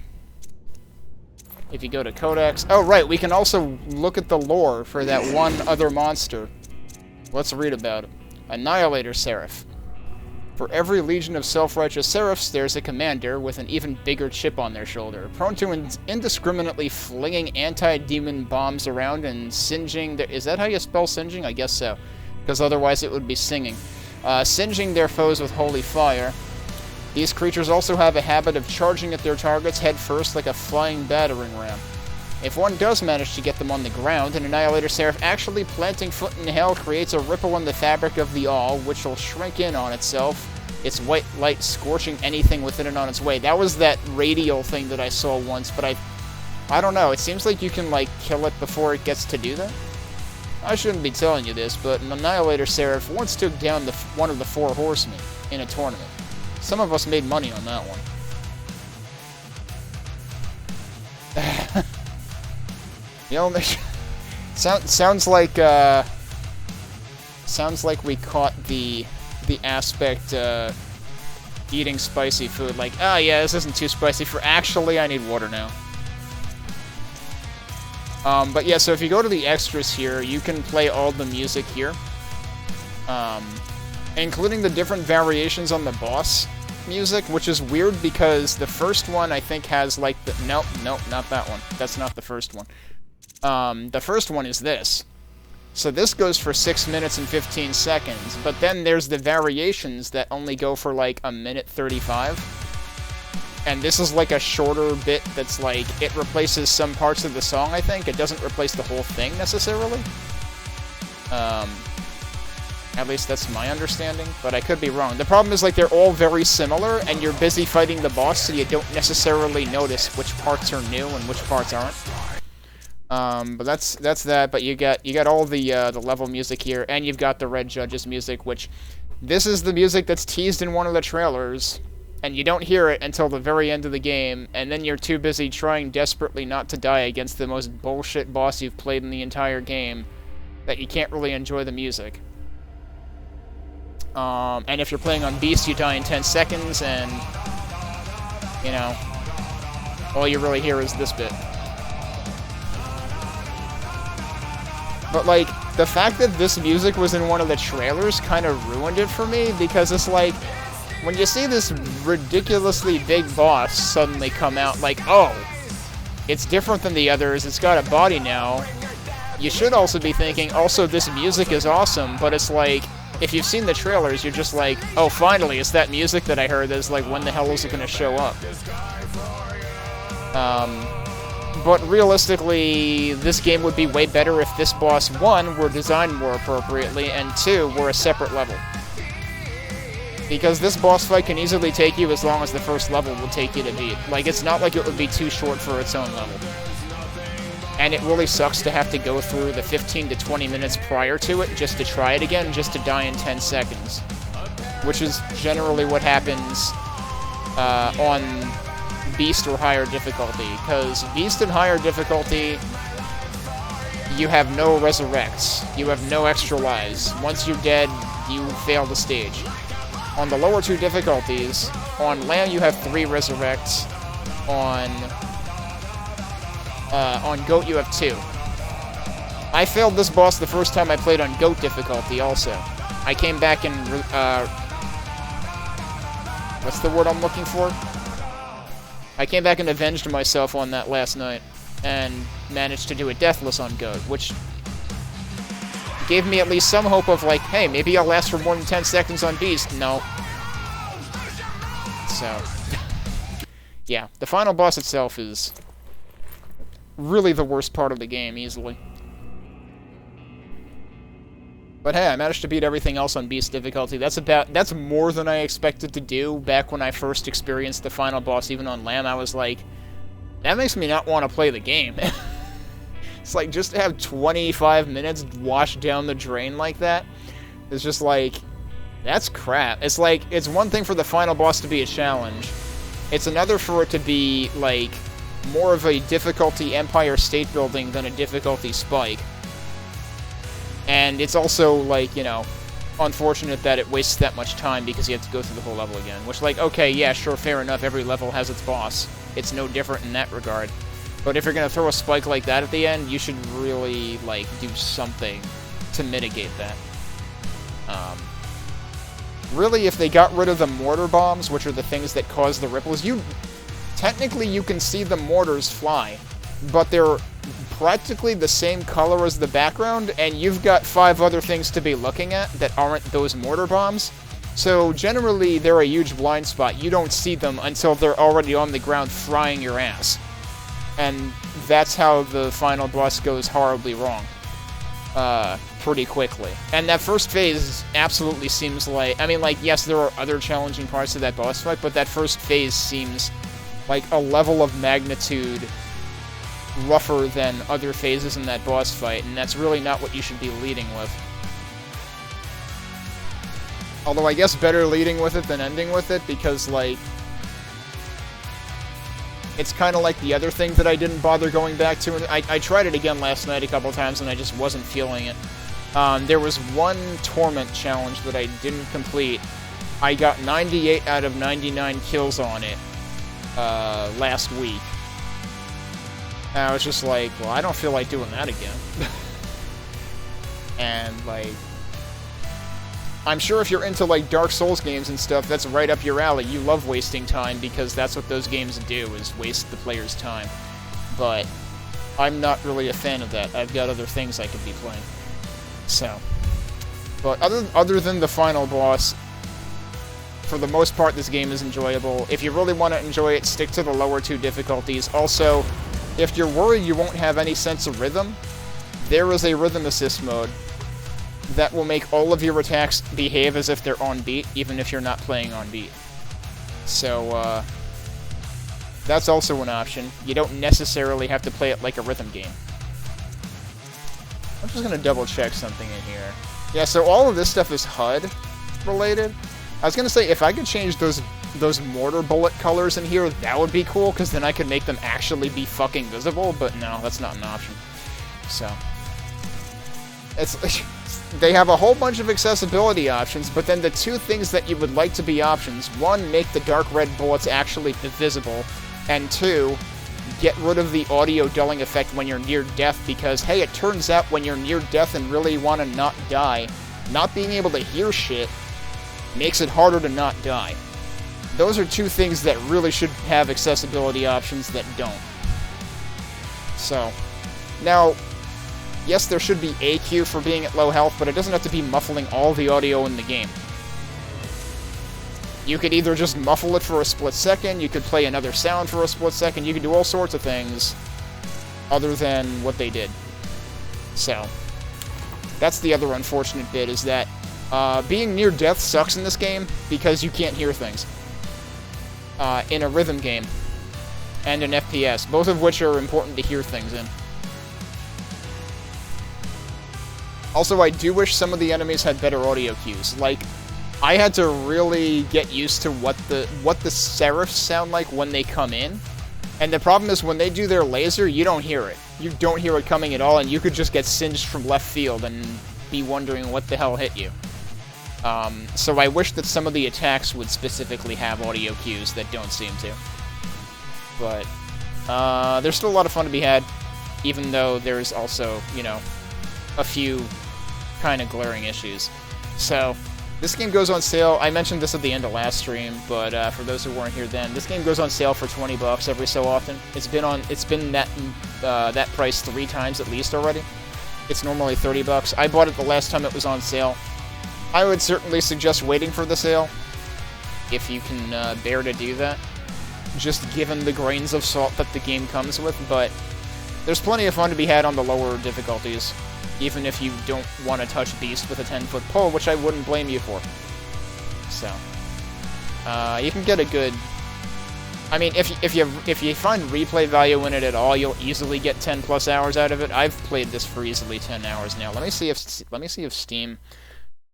If you go to Codex... Oh, right, we can also look at the lore for that one other monster. Let's read about it. Annihilator Seraph. For every legion of self-righteous seraphs, there's a commander with an even bigger chip on their shoulder, prone to indiscriminately flinging anti-demon bombs around and singeing... Is that how you spell singeing? I guess so. Because otherwise it would be singing. Singeing their foes with holy fire. These creatures also have a habit of charging at their targets head first like a flying battering ram. If one does manage to get them on the ground, an Annihilator Seraph actually planting foot in hell creates a ripple in the fabric of the all, which will shrink in on itself, its white light scorching anything within it on its way. That was that radial thing that I saw once, but I don't know, it seems like you can, like, kill it before it gets to do that? I shouldn't be telling you this, but an Annihilator Seraph once took down one of the 4 horsemen in a tournament. Some of us made money on that one. You know, sounds like we caught the aspect eating spicy food. Like, oh yeah, this isn't too spicy for. Actually, I need water now. But yeah, so if you go to the extras here, you can play all the music here, including the different variations on the boss music, which is weird because the first one I think has like the nope, not that one. That's not the first one. The first one is this. So this goes for 6 minutes and 15 seconds, but then there's the variations that only go for like 1:35. And this is like a shorter bit that's like, it replaces some parts of the song, I think. It doesn't replace the whole thing necessarily. At least that's my understanding, but I could be wrong. The problem is, like, they're all very similar, and you're busy fighting the boss, so you don't necessarily notice which parts are new and which parts aren't. But that's that. But you got all the level music here, and you've got the Red Judge's music, which this is the music that's teased in one of the trailers, and you don't hear it until the very end of the game, and then you're too busy trying desperately not to die against the most bullshit boss you've played in the entire game that you can't really enjoy the music. And if you're playing on Beast, you die in 10 seconds, and, you know, all you really hear is this bit. But, like, the fact that this music was in one of the trailers kind of ruined it for me, because it's like, when you see this ridiculously big boss suddenly come out, like, oh, it's different than the others, it's got a body now, you should also be thinking, also, this music is awesome, but it's like, if you've seen the trailers, you're just like, oh, finally, it's that music that I heard that's like, when the hell is it going to show up? But realistically, this game would be way better if this boss, 1, were designed more appropriately, and 2, were a separate level. Because this boss fight can easily take you as long as the first level will take you to beat. Like, it's not like it would be too short for its own level. And it really sucks to have to go through the 15 to 20 minutes prior to it just to try it again, just to die in 10 seconds. Which is generally what happens on Beast or higher difficulty. Because Beast and higher difficulty, you have no resurrects. You have no extra lives. Once you're dead, you fail the stage. On the lower 2 difficulties, on land you have 3 resurrects. on GOAT you have 2. I failed this boss the first time I played on GOAT difficulty also. I came back and, what's the word I'm looking for? I came back and avenged myself on that last night, and managed to do it deathless on GOAT, which gave me at least some hope of, like, hey, maybe I'll last for more than 10 seconds on Beast. No. So, yeah, the final boss itself is really the worst part of the game, easily. But hey, I managed to beat everything else on Beast difficulty. That's more than I expected to do back when I first experienced the final boss, even on Lamb. I was like, that makes me not want to play the game. It's like, just to have 25 minutes washed down the drain like that, it's just like, that's crap. It's like, it's one thing for the final boss to be a challenge. It's another for it to be, like, more of a difficulty Empire state building than a difficulty spike. And it's also, like, you know, unfortunate that it wastes that much time because you have to go through the whole level again. Which, like, okay, yeah, sure, fair enough, every level has its boss. It's no different in that regard. But if you're gonna throw a spike like that at the end, you should really, like, do something to mitigate that. Really, if they got rid of the mortar bombs, which are the things that cause the ripples, technically you can see the mortars fly, but they're practically the same color as the background, and you've got 5 other things to be looking at that aren't those mortar bombs. So generally, they're a huge blind spot. You don't see them until they're already on the ground frying your ass. And that's how the final boss goes horribly wrong. Pretty quickly. And that first phase absolutely seems like... I mean, like, yes, there are other challenging parts of that boss fight, but that first phase seems like a level of magnitude rougher than other phases in that boss fight, and that's really not what you should be leading with. Although I guess better leading with it than ending with it, because, like, it's kind of like the other thing that I didn't bother going back to. I tried it again last night a couple times, and I just wasn't feeling it. There was one Torment challenge that I didn't complete. I got 98 out of 99 kills on it last week. And I was just like, well, I don't feel like doing that again. And, like, I'm sure if you're into, like, Dark Souls games and stuff, that's right up your alley. You love wasting time because that's what those games do, is waste the player's time. But I'm not really a fan of that. I've got other things I could be playing. So. But other than the final boss, for the most part, this game is enjoyable. If you really want to enjoy it, stick to the lower 2 difficulties. Also, if you're worried you won't have any sense of rhythm, there is a rhythm assist mode that will make all of your attacks behave as if they're on beat, even if you're not playing on beat. So, that's also an option. You don't necessarily have to play it like a rhythm game. I'm just gonna double check something in here. Yeah, so all of this stuff is HUD related. I was gonna say, if I could change those mortar bullet colors in here, that would be cool, because then I could make them actually be fucking visible, but no, that's not an option. So, they have a whole bunch of accessibility options, but then the 2 things that you would like to be options, 1, make the dark red bullets actually visible, and 2, get rid of the audio dulling effect when you're near death, because, hey, it turns out when you're near death and really want to not die, not being able to hear shit makes it harder to not die. Those are 2 things that really should have accessibility options that don't. So, now, yes, there should be AQ for being at low health, but it doesn't have to be muffling all the audio in the game. You could either just muffle it for a split second, you could play another sound for a split second, you could do all sorts of things other than what they did. So, that's the other unfortunate bit, is that being near death sucks in this game because you can't hear things. In a rhythm game and an FPS, both of which are important to hear things in. Also, I do wish some of the enemies had better audio cues. Like, I had to really get used to what the Seraphs sound like when they come in. And the problem is, when they do their laser, you don't hear it. You don't hear it coming at all, and you could just get singed from left field and be wondering what the hell hit you. So I wish that some of the attacks would specifically have audio cues that don't seem to. But there's still a lot of fun to be had, even though there's also, you know, a few kind of glaring issues. So, this game goes on sale. I mentioned this at the end of last stream, but for those who weren't here then, this game goes on sale for $20 every so often. It's been that price 3 times at least already. It's normally $30. I bought it the last time it was on sale. I would certainly suggest waiting for the sale, if you can bear to do that, just given the grains of salt that the game comes with, but there's plenty of fun to be had on the lower difficulties, even if you don't want to touch Beast with a 10-foot pole, which I wouldn't blame you for. So, you can get a good... I mean, if you find replay value in it at all, you'll easily get 10+ hours out of it. I've played this for easily 10 hours now. Let me see if Steam...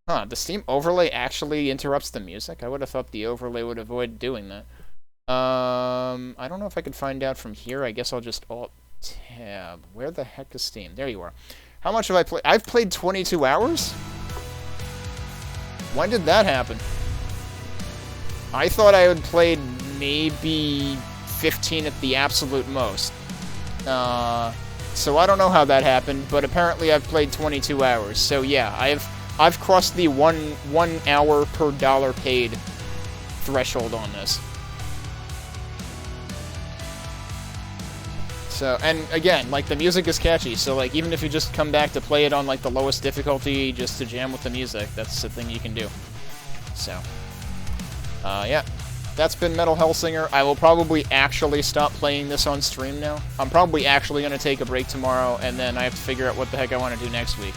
Huh, the Steam overlay actually interrupts the music? I would have thought the overlay would avoid doing that. I don't know if I could find out from here. I guess I'll just Alt-Tab. Where the heck is Steam? There you are. How much have I played? I've played 22 hours? When did that happen? I thought I had played maybe 15 at the absolute most. So I don't know how that happened, but apparently I've played 22 hours. So yeah, I've crossed the one hour per dollar paid threshold on this. So, and again, like, the music is catchy, so, like, even if you just come back to play it on, like, the lowest difficulty just to jam with the music, that's the thing you can do. So, yeah. That's been Metal Hellsinger. I will probably actually stop playing this on stream now. I'm probably actually going to take a break tomorrow, and then I have to figure out what the heck I want to do next week.